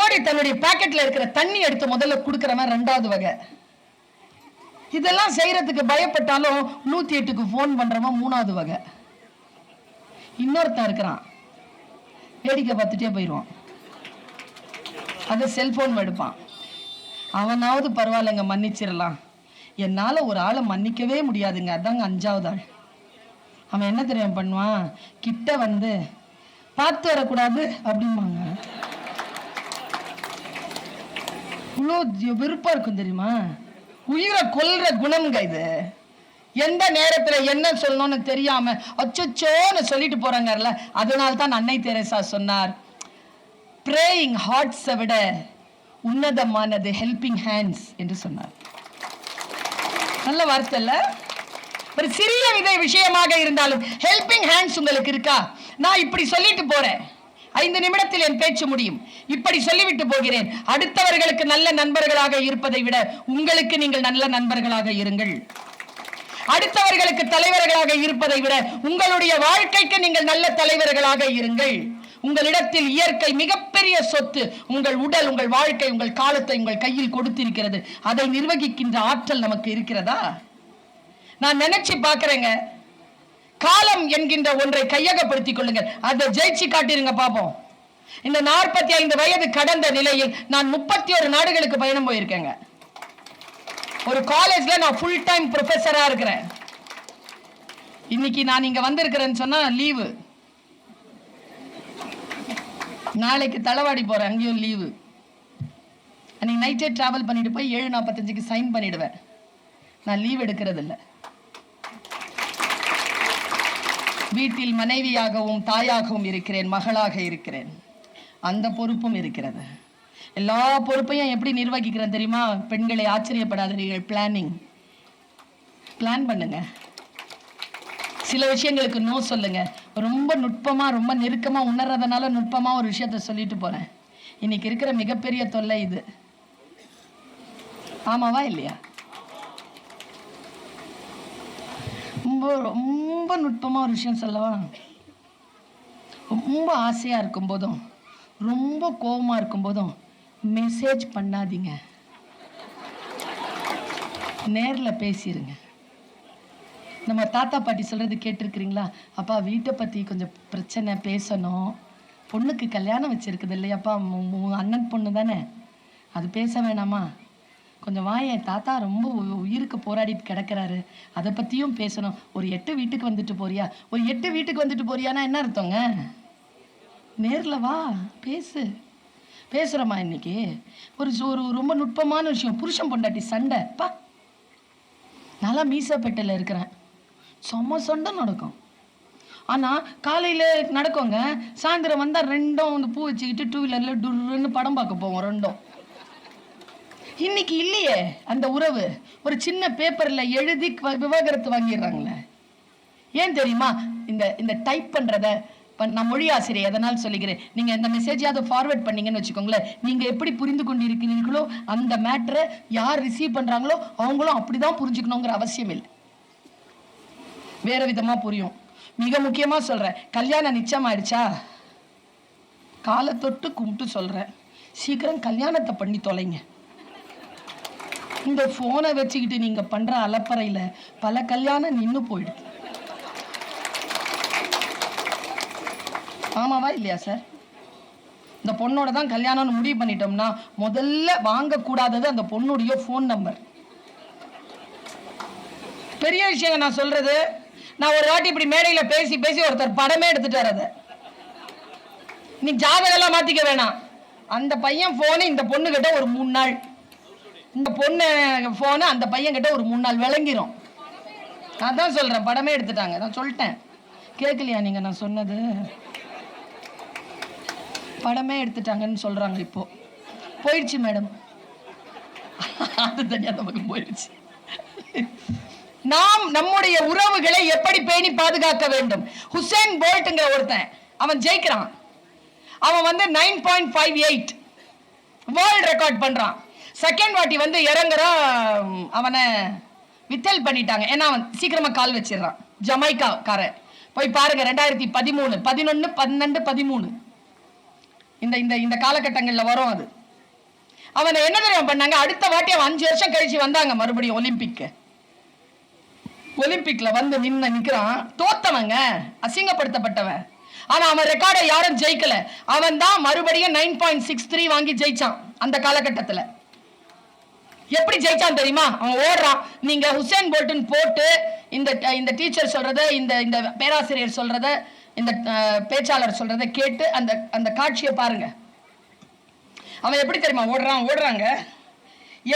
ஓடி தன்னுடைய பாக்கெட்ல இருக்கிற தண்ணி எடுத்து முதல்ல கொடுக்கிறவன் 2வது வகை. இதெல்லாம் செய்யறதுக்கு பயப்பட்டாலும் 108க்கு போன் பண்றவன் 3வது வகை. இன்னொருத்தன் இருக்கிறான், வேடிக்கை பார்த்துட்டே போயிடுவான், அதை செல்போன் எடுப்பான். அவனாவது பரவாயில்லைங்க, மன்னிச்சிடலாம். என்னால ஒரு ஆளை மன்னிக்கவே முடியாதுங்க, அதாங்க 5வது ஆள். அவன் என்ன தெரியும் பண்ணுவான், கிட்ட வந்து பார்த்து வரக்கூடாது அப்படிம்பாங்க. எவ்வளோ வெறுப்பா இருக்கும் தெரியுமா? உயிரை கொல்ற குணம்ங்க இது. எந்த நேரத்துல என்ன சொல்லணும்னு தெரியாம அச்சோன்னு சொல்லிட்டு போறாங்கல்ல. அதனால தான் அன்னை தெரேசா சொன்னார், பிரேயிங் ஹார்ட்ஸை விட உன்னதமானது ஹெல்பிங் ஹேண்ட்ஸ் என்று சொன்னார். நல்ல வார்த்தை இல்ல? ஒரு சிறிய விஷயமாக இருந்தாலும் ஹெல்பிங் ஹேண்ட்ஸ் உங்களுக்கு இருக்கா? நான் இப்படி சொல்லிட்டு போறேன், 5 நிமிடத்தில் என் பேச்சு முடியும். இப்படி சொல்லிவிட்டு போகிறேன். அடுத்தவர்களுக்கு நல்ல நண்பர்களாக இருப்பதை விட உங்களுக்கு நீங்கள் நல்ல நண்பர்களாக இருங்கள். அடுத்தவர்களுக்கு தலைவர்களாக இருப்பதை விட உங்களுடைய வாழ்க்கைக்கு நீங்கள் நல்ல தலைவர்களாக இருங்கள். உங்களிடத்தில் இயற்கை மிகப்பெரிய சொத்து. உங்கள் உடல், உங்கள் வாழ்க்கை, உங்கள் காலத்தை உங்கள் கையில் கொடுத்திருக்கிறது. அதை நிர்வகிக்கின்ற ஆற்றல் நமக்கு இருக்கிறதா? நான் நினைச்சு பார்க்கிறேங்க, காலம் என்கின்ற ஒன்றை கையகப்படுத்திக் கொள்ளுங்கள். அதை ஜெயிச்சு காட்டிருங்க பாப்போம். இந்த 45 வயது கடந்த நிலையில் நான் 31 நாடுகளுக்கு பயணம் போயிருக்கேங்க. ஒரு காலேஜ்ல நான் ஃபுல் டைம் ப்ரொஃபஸரா இருக்கிறேன். இன்னைக்கு நான் இங்க வந்திருக்கிறேன்னு சொன்னா லீவு. நாளைக்கு தளவாடி போறேன், அங்கேயும் லீவு. அன்னைக்கு நைட்டே டிராவல் பண்ணிட்டு போய் 7:45க்கு சைன் பண்ணிடுவேன். நான் லீவ் எடுக்கிறது இல்லை. வீட்டில் மனைவியாகவும் தாயாகவும் இருக்கிறேன், மகளாக இருக்கிறேன். அந்த பொறுப்பும் இருக்கிறது. எல்லா பொறுப்பையும் எப்படி நிர்வகிக்கிறேன் தெரியுமா? பெண்களை ஆச்சரியப்படாதீர்கள். பிளான் பண்ணுங்க. சில விஷயங்களுக்கு நோ சொல்லுங்க. ரொம்ப நுட்பமா, ரொம்ப நெருக்கமா உணர்றதுனால நுட்பமா ஒரு விஷயத்த சொல்லிட்டு போறேன். இன்னைக்கு இருக்கிற மிகப்பெரிய தொல்லை இது. ஆமாவா இல்லையா? ரொம்ப ரொம்ப நுட்பமா ஒரு விஷயம் சொல்லவா? ரொம்ப ஆசையா இருக்கும் போதும், ரொம்ப கோபமா இருக்கும் போதும் மெசேஜ் பண்ணாதீங்க, நேர்ல பேசிருங்க. நம்ம தாத்தா பாட்டி சொல்றது கேட்டிருக்கிறீங்களா? அப்பா வீட்டை பத்தி கொஞ்சம் பிரச்சனை பேசணும், பொண்ணுக்கு கல்யாணம் வச்சிருக்குது இல்லையாப்பா, அண்ணன் பொண்ணு தானே, அது பேச வேணாமா? கொஞ்சம் வாயேன், தாத்தா ரொம்ப உயிருக்கு போராடிட்டு கிடக்கிறாரு, அதை பத்தியும் பேசணும். ஒரு 8 வீட்டுக்கு வந்துட்டு போறியா? ஒரு 8 வீட்டுக்கு வந்துட்டு போறியானா என்ன அர்த்தங்க? நேர்ல வா, பேசுறமா. இன்னைக்கு ஒரு ரொம்ப நுட்பமான விஷயம், புருஷன் பொண்டாட்டி சண்டை. பா, நல்லா மீசப்பேட்டையில் இருக்கிறேன், செம்ம சண்டை நடக்கும். ஆனால் காலையில் நடக்குங்க, சாயந்தரம் வந்தால் ரெண்டும் வந்து பூ வச்சுக்கிட்டு 2 வீலரில் டுருன்னு படம் பார்க்க போவோம் ரெண்டும். இன்னைக்கு இல்லையே அந்த உறவு. ஒரு சின்ன பேப்பரில் எழுதி விவாகரத்து வாங்கிடுறாங்களே. ஏன் தெரியுமா? இந்த டைப் பண்ணுறத நான் மொழி ஆசிரியர், அதனால் சொல்லுகிறேன். நீங்கள் இந்த மெசேஜாவது ஃபார்வர்ட் பண்ணீங்கன்னு வச்சுக்கோங்களேன், நீங்கள் எப்படி புரிந்து கொண்டு இருக்கிறீர்களோ அந்த மேட்டரை யார் ரிசீவ் பண்ணுறாங்களோ அவங்களும் அப்படிதான் புரிஞ்சுக்கணுங்கிற அவசியம் இல்லை, வேற விதமாக புரியும். மிக முக்கியமாக சொல்கிறேன், கல்யாணம் நிச்சயம் ஆயிடுச்சா, காலை தொட்டு கும்பிட்டு சொல்கிறேன், சீக்கிரம் கல்யாணத்தை பண்ணி தொலைங்க. இந்த ஃபோனை வச்சுக்கிட்டு நீங்கள் பண்ணுற அலப்பறையில் பல கல்யாணம் நின்று போயிடுது. ஆமாவா இல்லையா சார்? இந்த பொண்ணோட தான் கல்யாணம்னு முடிவு பண்ணிட்டோம்னா முதல்ல வாங்கக்கூடாதது அந்த பொண்ணுடைய ஃபோன் நம்பர். பெரிய விஷயம் நான் சொல்றது. நான் ஒரு வாட்டி இப்படி மேடையில் பேசி ஒருத்தர் படமே எடுத்துட்டார். அதை நீ ஜாதகெல்லாம் மாத்திக்க வேணாம். அந்த பையன் போனு இந்த பொண்ணு கிட்ட ஒரு 3 நாள், இந்த பொண்ணு போனு அந்த பையன் கிட்ட ஒரு 3 நாள் விளங்கிரும். நான் தான் சொல்றேன், படமே எடுத்துட்டாங்க. நான் சொல்லிட்டேன், கேட்கலையா நீங்க? நான் சொன்னது படமே எடுத்துட்டாங்கன்னு சொல்றாங்க. இப்போ போயிடுச்சு மேடம், அது தனியா நமக்கு போயிடுச்சு. நாம் நம்முடைய உறவுகளை எப்படி பேணி பாதுகாக்க வேண்டும்? ஹுசேன் போல்ட்ங்கிற ஒருத்தன், அவன் ஜெயிக்கிறான். அவன் வந்து 9.58 வேர்ல்ட் ரெக்கார்ட் பண்றான். செகண்ட் வாட்டி வந்து இறங்குறான், அவனை வித்தல் பண்ணிட்டாங்க. ஏன்னா அவன் சீக்கிரமா கால் வச்சிடறான். ஜமைக்கா காரன், போய் பாருங்க 2013, 11, 12, 13 இந்த காலகட்டங்களில் வரும் அது. அவனை என்ன தெரியும் பண்ணாங்க? அடுத்த வாட்டி அவன் 5 வருஷம் கழிச்சு வந்தாங்க மறுபடியும் ஒலிம்பிக்ல வந்து நிக்கிறான். தோத்தவங்க, அசிங்கப்படுத்தப்பட்டவன். ஆனா அவன் ரெக்கார்டை யாரும் ஜெயிக்கல. அவன் தான் மறுபடியும் 9.63 வாங்கி ஜெயிச்சான். அந்த காலகட்டத்தில் எப்படி ஜெயிச்சான் தெரியுமா? அவன் ஓடுறான். நீங்க ஹுசேன் போல்ட்னு போட்டு இந்த டீச்சர் சொல்றத, இந்த பேராசிரியர் சொல்றத, இந்த பேச்சாளர் சொல்றதை கேட்டு அந்த காட்சியை பாருங்க. அவன் எப்படி தெரியுமா ஓடுறாங்க.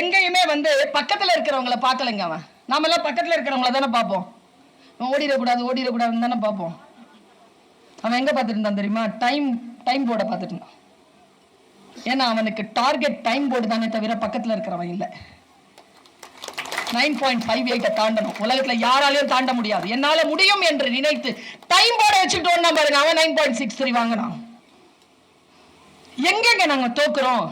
எங்கேயுமே வந்து பக்கத்துல இருக்கிறவங்கள பார்க்கலைங்க. அவன் நாமெல்லாம் பக்கத்துல இருக்கிறவங்கள தானே பார்ப்போம். ஓடிடக்கூடாதுன்னு தானே பார்ப்போம். அவன் எங்க பார்த்துட்டு இருந்தான் தெரியுமா? டைம் போர்டை பார்த்துட்டு இருந்தான். ஏன்னா அவனுக்கு டார்கெட் டைம் போர்டு தானே தவிர பக்கத்துல இருக்கிறவன் இல்லை. 9.58 தாண்டணும். உலகத்துல யாராலையும் தாண்ட முடியாது. என்னால முடியும் என்று நினைத்து டைம் போர்டை வச்சுட்டு ஓடினா பாருங்க, அவன் 9.63 வாங்கினான். எங்கெங்க நாங்க தோக்குறோம்?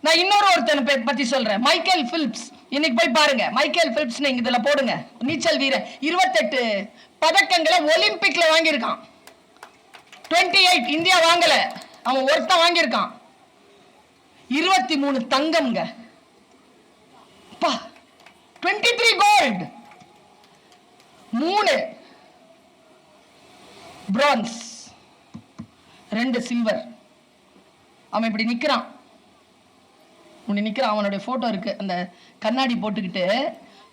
நான் ஒருத்தனை பத்தி சொல்றேன், மைக்கேல் பிலிப்ஸ். இன்னைக்கு போய் பாருங்க, மைக்கேல் பிலிப்ஸ் நீங்க இதுல போடுங்க. நீச்சல் வீரர் 28 பதக்கங்களை ஒலிம்பிக்ல வாங்கியிருக்கான். 28 இந்தியா வாங்கல, அவன் ஒருத்தன் வாங்கியிருக்கான். 23 தங்கம்ங்க, 23 கோல்டு, 3 பிரான்ஸ், 2 சில்வர். அவன் இப்படி நிக்கிறான். அவனுடைய போட்டோ இருக்கு, அந்த கண்ணாடி போட்டுக்கிட்டு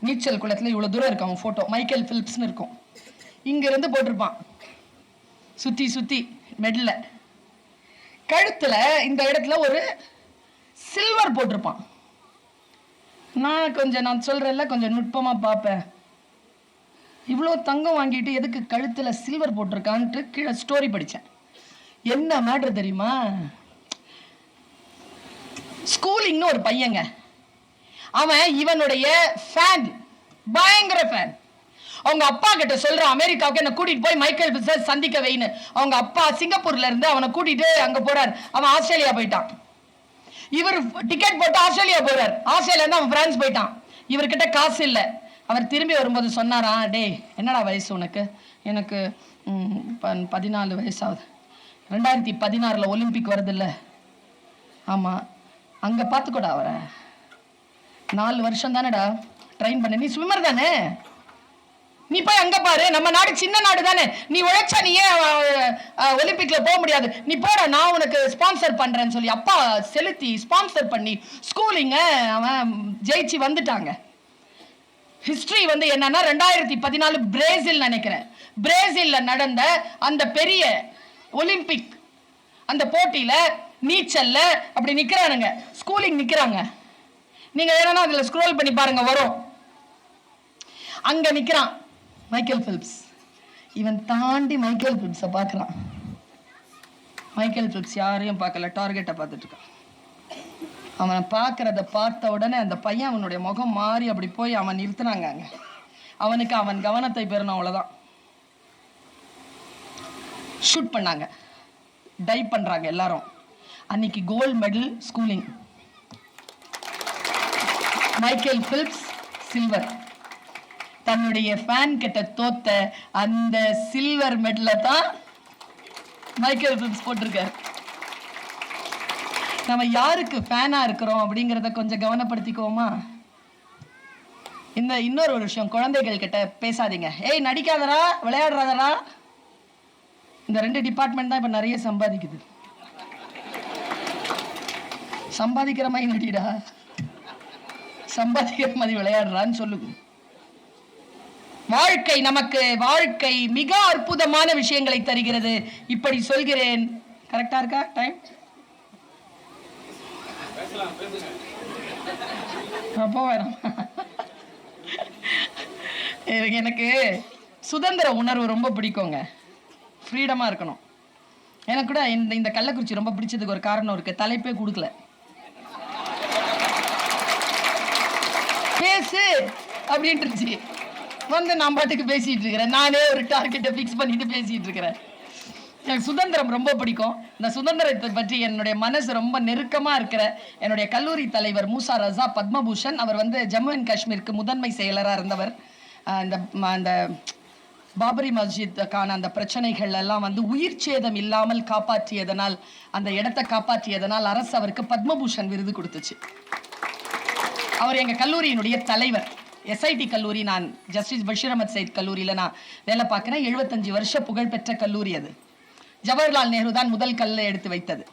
நீச்சல் குளத்துல இவ்வளவு தூரம் இருக்கு அவன் போட்டோ. மைக்கேல் பிலிப்ஸ்னு இருக்கும். இங்க இருந்து போட்டிருப்பான் சுத்தி மெடல்ல. கழுத்துல இந்த இடத்துல ஒரு சில்வர் போட்டிருப்பான். நான் சொல்றேன்ல, கொஞ்சம் நுட்பமா பார்ப்பேன். இவ்வளவு தங்கம் வாங்கிட்டு எதுக்கு கழுத்துல சில்வர் போட்டிருக்கான்ட்டு கீழே ஸ்டோரி படிச்சேன். என்ன மேட்டர் தெரியுமா? ஸ்கூலிங்னு ஒரு பையங்க, அவன் இவனுடைய ஃபேன், பயங்கர ஃபேன். அவங்க அப்பா கிட்ட சொல்றான், அமெரிக்காவுக்கு என்ன கூட்டிட்டு போய் மைக்கேல் பிலிப்ஸை சந்திக்க வைன்னு. அவங்க அப்பா சிங்கப்பூர்ல இருந்து அவனை கூட்டிட்டு அங்க போறார். அவன் ஆஸ்திரேலியா போயிட்டான். இவர் டிக்கெட் போட்டு ஆஸ்திரேலியா போறார். ஆஸ்திரேலியா இருந்து அவன் பிரான்ஸ் போயிட்டான். இவர்கிட்ட காசு இல்ல. அவர் திரும்பி வரும்போது சொன்னாரா, டே என்னடா வயசு உனக்கு? எனக்கு 14 வயசாகுது. 2016 ஒலிம்பிக் வருது இல்ல? ஆமா, அங்க பாத்துக்கோடா, அவரை 4 வருஷம் தானேடா ட்ரெயின் பண்ண. நீ ஸ்விம்மர் தானே, நீ போய் அங்க பாரு. நம்ம நாடு சின்ன நாடு தானே, நீ உழைச்சா நீ ஏன் ஒலிம்பிக்ல போக முடியாது? நீ போட, நான் உனக்கு ஸ்பான்சர் பண்றேன்னு சொல்லி அப்பா செலுத்தி ஸ்பான்சர் பண்ணி ஸ்கூலிங்க அவன் ஜெயிச்சு வந்துட்டாங்க. ஹிஸ்டரி வந்து என்னன்னா, 2014 பிரேசில் நினைக்கிறேன், பிரேசில்ல நடந்த அந்த பெரிய ஒலிம்பிக் அந்த போட்டியில நீச்சல்ல அப்படி நிக்கிறானுங்க, ஸ்கூலிங் நிக்கிறாங்க. நீங்க வேணா அதுல ஸ்க்ரோல் பண்ணி பாருங்க, வரும். அங்க நிக்கிறான் மைக்கேல் பிலிப்ஸ். இவன் தாண்டி மைக்கேல் பிலிப்ஸை பார்க்கறான். மைக்கேல் பிலிப்ஸ் யாரையும் பார்க்கல, டார்கெட்டை பார்த்துட்டு இருக்கான். அவனை பார்க்கறத பார்த்த உடனே அந்த பையன் அவனுடைய முகம் மாறி அப்படி போய் அவன் நிறுத்தினாங்க. அங்க அவனுக்கு அவன் கவனத்தை பெறணும், அவ்வளவுதான். ஷூட் பண்ணாங்க, டைவ் பண்றாங்க எல்லாரும். அன்னைக்கு gold medal Schooling, Michael Phelps silver. தன்னுடைய ஃபேன் கிட்ட தோத்த அந்த சில்வர் மெடல தான் மைக்கேல் பிலிப்ஸ் போட்டிருக்காரு. நம்ம யாருக்கு ஃபேனா இருக்கிறோம் அப்படிங்கிறத கொஞ்சம் கவனப்படுத்திக்கோமா? இன்னொரு விஷயம், குழந்தைகள் கிட்ட பேசாதீங்க. ஏய் நடிக்காதடா, விளையாடுறாதடா. இந்த 2 டிபார்ட்மெண்ட் தான் இப்ப நிறைய சம்பாதிக்குது. சம்பாதிக்கிற மாதிரி நடிடா, சம்பாதிக்கிற மாதிரி விளையாடுறான்னு சொல்லுங்க. வாழ்க்கை மிக அற்புதமான விஷயங்களை தருகிறது. இப்படி சொல்கிறேன். கரெக்டா இருக்கா டைம்? எனக்கு சுதந்திர உணர்வு ரொம்ப பிடிக்குங்க, ஃப்ரீடமா இருக்கணும். எனக்கு கூட இந்த கள்ளக்குறிச்சி ரொம்ப பிடிச்சதுக்கு ஒரு காரணம் இருக்கு. தலைப்பே கொடுக்கல, பேசு அப்படின்ட்டு வந்து நான் பாட்டுக்கு பேசிட்டு இருக்கிறேன். நானே ஒரு டார்கெட்டை ஃபிக்ஸ் பண்ணிட்டு பேசிட்டு இருக்கிறேன். எனக்கு சுதந்திரம் ரொம்ப பிடிக்கும். இந்த சுதந்திரத்தை பற்றி என்னுடைய மனசு ரொம்ப நெருக்கமா இருக்கிற என்னுடைய கல்லூரி தலைவர் மூசா ரசா பத்மபூஷன், அவர் வந்து ஜம்மு அண்ட் காஷ்மீருக்கு முதன்மை செயலராக இருந்தவர். அந்த பாபரி மஸ்ஜித்துக்கான அந்த பிரச்சனைகள் எல்லாம் வந்து உயிர் சேதம் இல்லாமல் காப்பாற்றியதனால், அந்த இடத்தை காப்பாற்றியதனால் அரசு அவருக்கு பத்மபூஷன் விருது கொடுத்துச்சு. அவர் எங்க கல்லூரியினுடைய தலைவர். எஸ்ஐடி கல்லூரி, நான் ஜஸ்டிஸ் பஷீர் அஹமத் சையத் கல்லூரியில நான் வேலை பார்க்கிறேன். 75 வருஷ புகழ்பெற்ற கல்லூரி அது. ஜவஹர்லால் நேரு தான் முதல் கல்லை எடுத்து வைத்தது.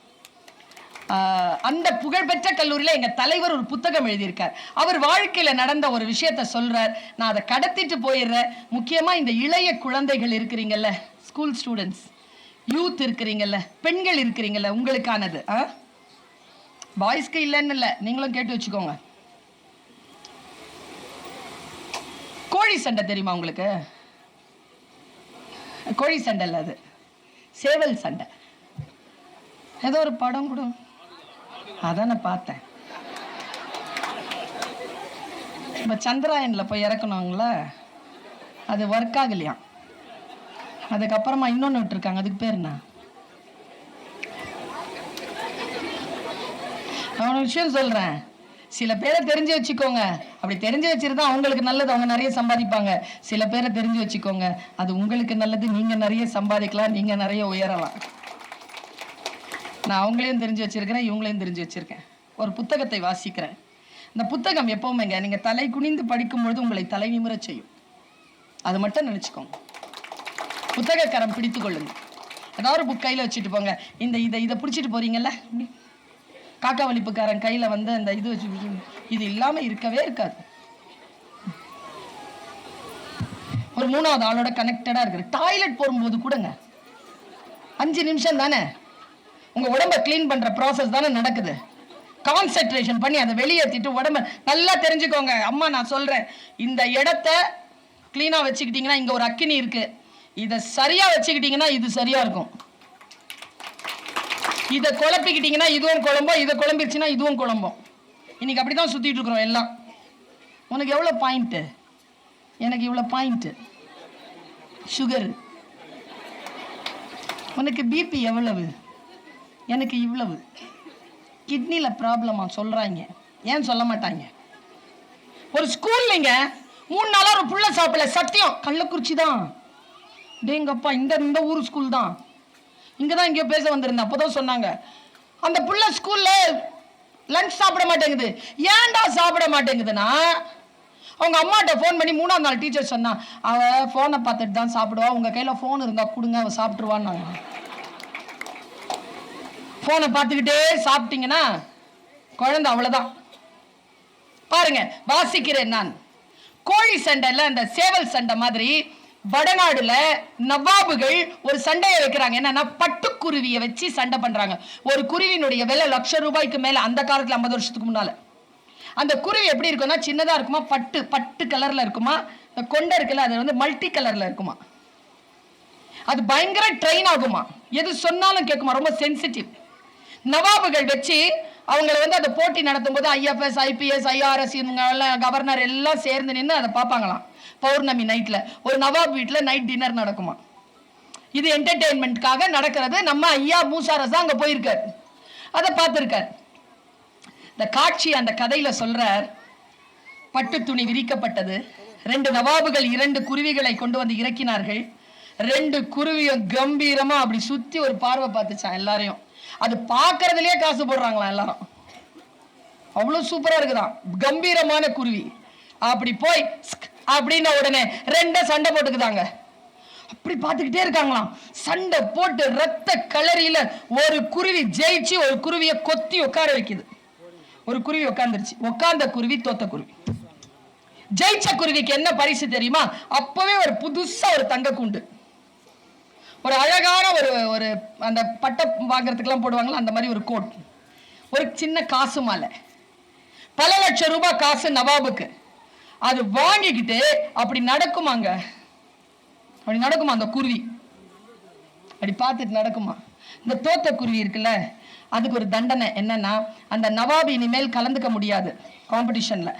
அந்த புகழ்பெற்ற கல்லூரியில எங்க தலைவர் ஒரு புத்தகம் எழுதியிருக்கார். அவர் வாழ்க்கையில நடந்த ஒரு விஷயத்த சொல்றார். நான் அதை கடத்திட்டு போயிடுறேன். முக்கியமா இந்த இளைய குழந்தைகள் இருக்கிறீங்கல்ல, ஸ்கூல் ஸ்டூடெண்ட்ஸ், யூத் இருக்கிறீங்கல்ல, பெண்கள் இருக்கிறீங்கல்ல, உங்களுக்கானது. பாய்ஸ்க்கு இல்லைன்னு இல்லை, நீங்களும் கேட்டு வச்சுக்கோங்க. கோழி சண்டை தெரியுமா உங்களுக்கு? கோழி சண்டை இல்லை, அது சேவல் சண்டை. ஏதோ ஒரு படம் கூட அதான் நான் பார்த்தேன். இப்போ சந்திராயனில் போய் இறக்கணுங்கள, அது ஒர்க் ஆகலையா. அதுக்கப்புறமா இன்னொன்று விட்டுருக்காங்க, அதுக்கு பேர் என்ன? நான் ஒரு விஷயம் சொல்கிறேன், சில பேரை தெரிஞ்சு வச்சுக்கோங்க. அப்படி தெரிஞ்சு வச்சுருந்தா அவங்களுக்கு நல்லது, அவங்க நிறைய சம்பாதிப்பாங்க. சில பேரை தெரிஞ்சு வச்சுக்கோங்க, அது உங்களுக்கு நல்லது, நீங்கள் நிறைய சம்பாதிக்கலாம், நீங்கள் நிறைய உயரலாம். நான் அவங்களையும் தெரிஞ்சு வச்சுருக்கிறேன், இவங்களையும் தெரிஞ்சு வச்சுருக்கேன். ஒரு புத்தகத்தை வாசிக்கிறேன். இந்த புத்தகம் எப்பவுமேங்க நீங்கள் தலை குனிந்து படிக்கும்பொழுது உங்களை தலை நிமிர செய்யும். அது மட்டும் நினச்சிக்கோங்க. புத்தகக்கரம் பிடித்து கொள்ளுங்க. ஏதாவது ஒரு புக் கையில் வச்சுட்டு போங்க. இதை பிடிச்சிட்டு போறீங்கல்ல, காக்கா வலிப்புக்காரன் கையில் வந்து அந்த இது வச்சு, இது இல்லாமல் இருக்கவே இருக்காது. ஒரு மூணாவது ஆளோட கனெக்டடாக இருக்கிற டாய்லெட் போகும்போது கூடங்க 5 நிமிஷம் தானே, உங்கள் உடம்பை க்ளீன் பண்ணுற ப்ராசஸ் தானே நடக்குது. கான்சென்ட்ரேஷன் பண்ணி அதை வெளியேற்றிட்டு உடம்ப நல்லா தெரிஞ்சுக்கோங்க. அம்மா நான் சொல்கிறேன், இந்த இடத்த க்ளீனாக வச்சுக்கிட்டிங்கன்னா இங்கே ஒரு அக்கினி இருக்குது, இதை சரியாக வச்சுக்கிட்டிங்கன்னா இது சரியாக இருக்கும். இதை குழப்பிக்கிட்டிங்கன்னா இதுவும் குழம்பும், இதை குழம்பிடுச்சுன்னா இதுவும் குழம்பும். இன்னைக்கு அப்படி தான் சுற்றிட்டு இருக்கிறோம் எல்லாம். உனக்கு எவ்வளோ பாயிண்ட்டு, எனக்கு இவ்வளோ பாயிண்ட்டு, சுகரு. உனக்கு பிபி எவ்வளவு, எனக்கு இவ்வளவு. கிட்னியில் ப்ராப்ளமா சொல்கிறாங்க, ஏன் சொல்ல மாட்டாங்க? ஒரு ஸ்கூல்லைங்க 3 நாளாக ஒரு புள்ள சாப்பிடல, சத்தியம் கள்ளக்குறிச்சி தான். டேங்கப்பா, இந்த ஊர் ஸ்கூல் தான். இங்கே தான் இங்கே பேச வந்திருந்தேன். அப்போ தான் சொன்னாங்க, அந்த புள்ள ஸ்கூலில் லஞ்ச் சாப்பிட மாட்டேங்குது. ஏன்டா சாப்பிட மாட்டேங்குதுன்னா, அவங்க அம்மாட்ட ஃபோன் பண்ணி 3ஆவது நாள் டீச்சர் சொன்னா, அவள் ஃபோனை பார்த்துட்டு தான் சாப்பிடுவா, உங்கள் கையில் ஃபோன் இருந்தால் கொடுங்க, அவள் சாப்பிட்ருவான்னாங்க. ஃபோனை பார்த்துக்கிட்டே சாப்பிட்டீங்கன்னா குழந்தை அவ்வளோதான். பாருங்க, வாசிக்கிறேன் நான். கோழி சண்டையில் அந்த சேவல் சண்டை மாதிரி வடநாடுல நவாபுகள் ஒரு சண்டையை வைக்கிறாங்க. என்னன்னா, பட்டுக்குருவியை வச்சு சண்டை பண்றாங்க. ஒரு குருவினுடைய விலை ₹1,00,000 மேல, அந்த காலத்துல 50 வருஷத்துக்கு முன்னால. அந்த குருவி எப்படி இருக்கும்னா, சின்னதா இருக்குமா, பட்டு கலர்ல இருக்குமா, இந்த கொண்டை இருக்குல்ல அது வந்து மல்டி கலர்ல இருக்குமா. அது பயங்கர ட்ரெயின் ஆகுமா, எது சொன்னாலும் கேட்குமா, ரொம்ப சென்சிட்டிவ். நவாபுகள் வச்சு அவங்களை வந்து அதை போட்டி நடத்தும் போது IFS, IPS, IRS, கவர்னர் எல்லாம் சேர்ந்து நின்று அதை பார்ப்பாங்களாம். பௌர்ணமி நைட்ல ஒரு நவாப் வீட்டில் நைட் டின்னர் நடக்குமா. இது என்டர்டெயின்மெண்ட்காக நடக்கிறது. நம்ம ஐயா மூசாரஸ் அங்கே போயிருக்கார், அதை பார்த்துருக்கார். இந்த காட்சி அந்த கதையில சொல்றார். பட்டு துணி விரிக்கப்பட்டது. 2 நவாபுகள் 2 குருவிகளை கொண்டு வந்து இறக்கினார்கள். 2 குருவியும் கம்பீரமா அப்படி சுத்தி ஒரு பார்வை பார்த்துச்சான் எல்லாரையும். அது பார்க்கறதுலயே காசு போடுறாங்களாம் எல்லாரும், அவ்வளவு சூப்பரா இருக்குதான். கம்பீரமான குருவி அப்படி போய் அப்படின்ன உடனே 2 சண்டை போட்டுக்குதாங்க. அப்படி பார்த்துக்கிட்டே இருக்காங்களாம். சண்டை போட்டு ரத்த கலரியில ஒரு குருவி ஜெயிச்சு ஒரு குருவியை கொத்தி உட்கார வைக்குது. ஒரு குருவி உட்கார்ந்துருச்சு. உட்கார்ந்த குருவி தோத்த குருவி. ஜெயிச்ச குருவிக்கு என்ன பரிசு தெரியுமா? அப்பவே ஒரு புதுசா ஒரு தங்க கூண்டு, ஒரு அழகான ஒரு அந்த பட்டை வாங்குறதுக்கெல்லாம் போடுவாங்களா அந்த மாதிரி ஒரு கோட், ஒரு சின்ன காசு மாலை, பல லட்சம் ரூபாய் காசு நவாபுக்கு. அது வாங்கிக்கிட்டு அப்படி நடக்குமாங்க, அப்படி நடக்குமா அந்த குருவி, அப்படி பார்த்துட்டு நடக்குமா. இந்த தோத்த குருவி இருக்குல்ல, அதுக்கு ஒரு தண்டனை என்னன்னா, அந்த நவாபு இனிமேல் கலந்துக்க முடியாது காம்படிஷன்ல.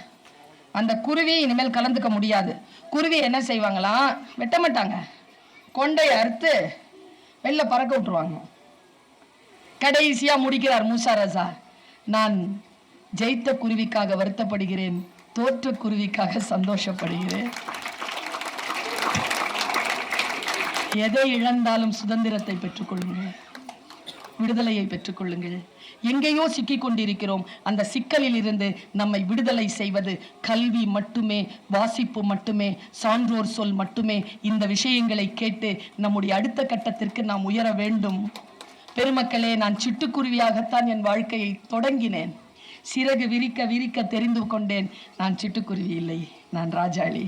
அந்த குருவி இனிமேல் கலந்துக்க முடியாது. குருவி என்ன செய்வாங்களாம், வெட்ட மாட்டாங்க, கொண்டையை அறுத்து வெளில பறக்க விட்டுருவாங்க. கடைசியா முடிக்கிறார் மூசா ரசா, நான் ஜெயித்த குருவிக்காக வருத்தப்படுகிறேன், தோற்ற குருவிக்காக சந்தோஷப்படுகிறேன். எதை இழந்தாலும் சுதந்திரத்தை பெற்றுக்கொள்ளுங்கள், விடுதலையை பெற்றுக்கொள்ளுங்கள். எங்கேயோ சிக்கிக் கொண்டிருக்கிறோம். அந்த சிக்கலில் இருந்து நம்மை விடுதலை செய்வது கல்வி மட்டுமே, வாசிப்பு மட்டுமே, சான்றோர் சொல் மட்டுமே. இந்த விஷயங்களை கேட்டு நம்முடைய அடுத்த கட்டத்திற்கு நாம் உயர வேண்டும். பெருமக்களே, நான் சிட்டுக்குருவியாகத்தான் என் வாழ்க்கையை தொடங்கினேன். சிறகு விரிக்க விரிக்க தெரிந்து கொண்டேன், நான் சிட்டுக்குருவி இல்லை, நான் ராஜாளி.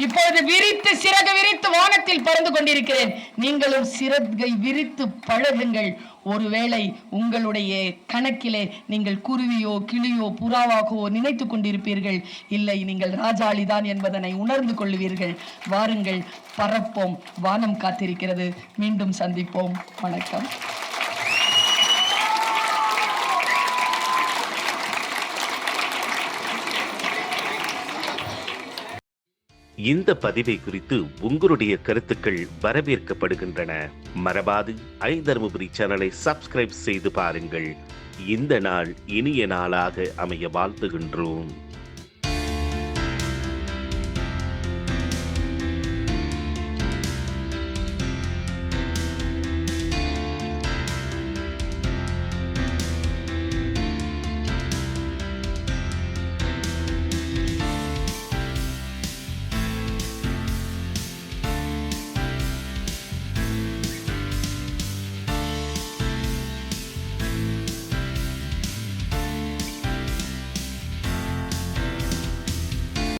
இப்பொழுது விரித்து சிறகு விரித்து வானத்தில் பறந்து கொண்டிருக்கிறேன். நீங்களும் சிறகை விரித்து பழகுங்கள். ஒருவேளை உங்களுடைய கணக்கிலே நீங்கள் குருவியோ கிளியோ புறாவாகவோ நினைத்து கொண்டிருப்பீர்கள். இல்லை, நீங்கள் ராஜாளிதான் என்பதனை உணர்ந்து கொள்வீர்கள். வாருங்கள், பறப்போம். வானம் காத்திருக்கிறது. மீண்டும் சந்திப்போம். வணக்கம். இந்த பதிவை குறித்து உங்களுடைய கருத்துக்கள் வரவேற்கப்படுகின்றன. மறவாது ஐதருமபுரி சேனலை சப்ஸ்கிரைப் செய்து பாருங்கள். இந்த நாள் இனிய நாளாக அமைய வாழ்த்துகின்றோம்.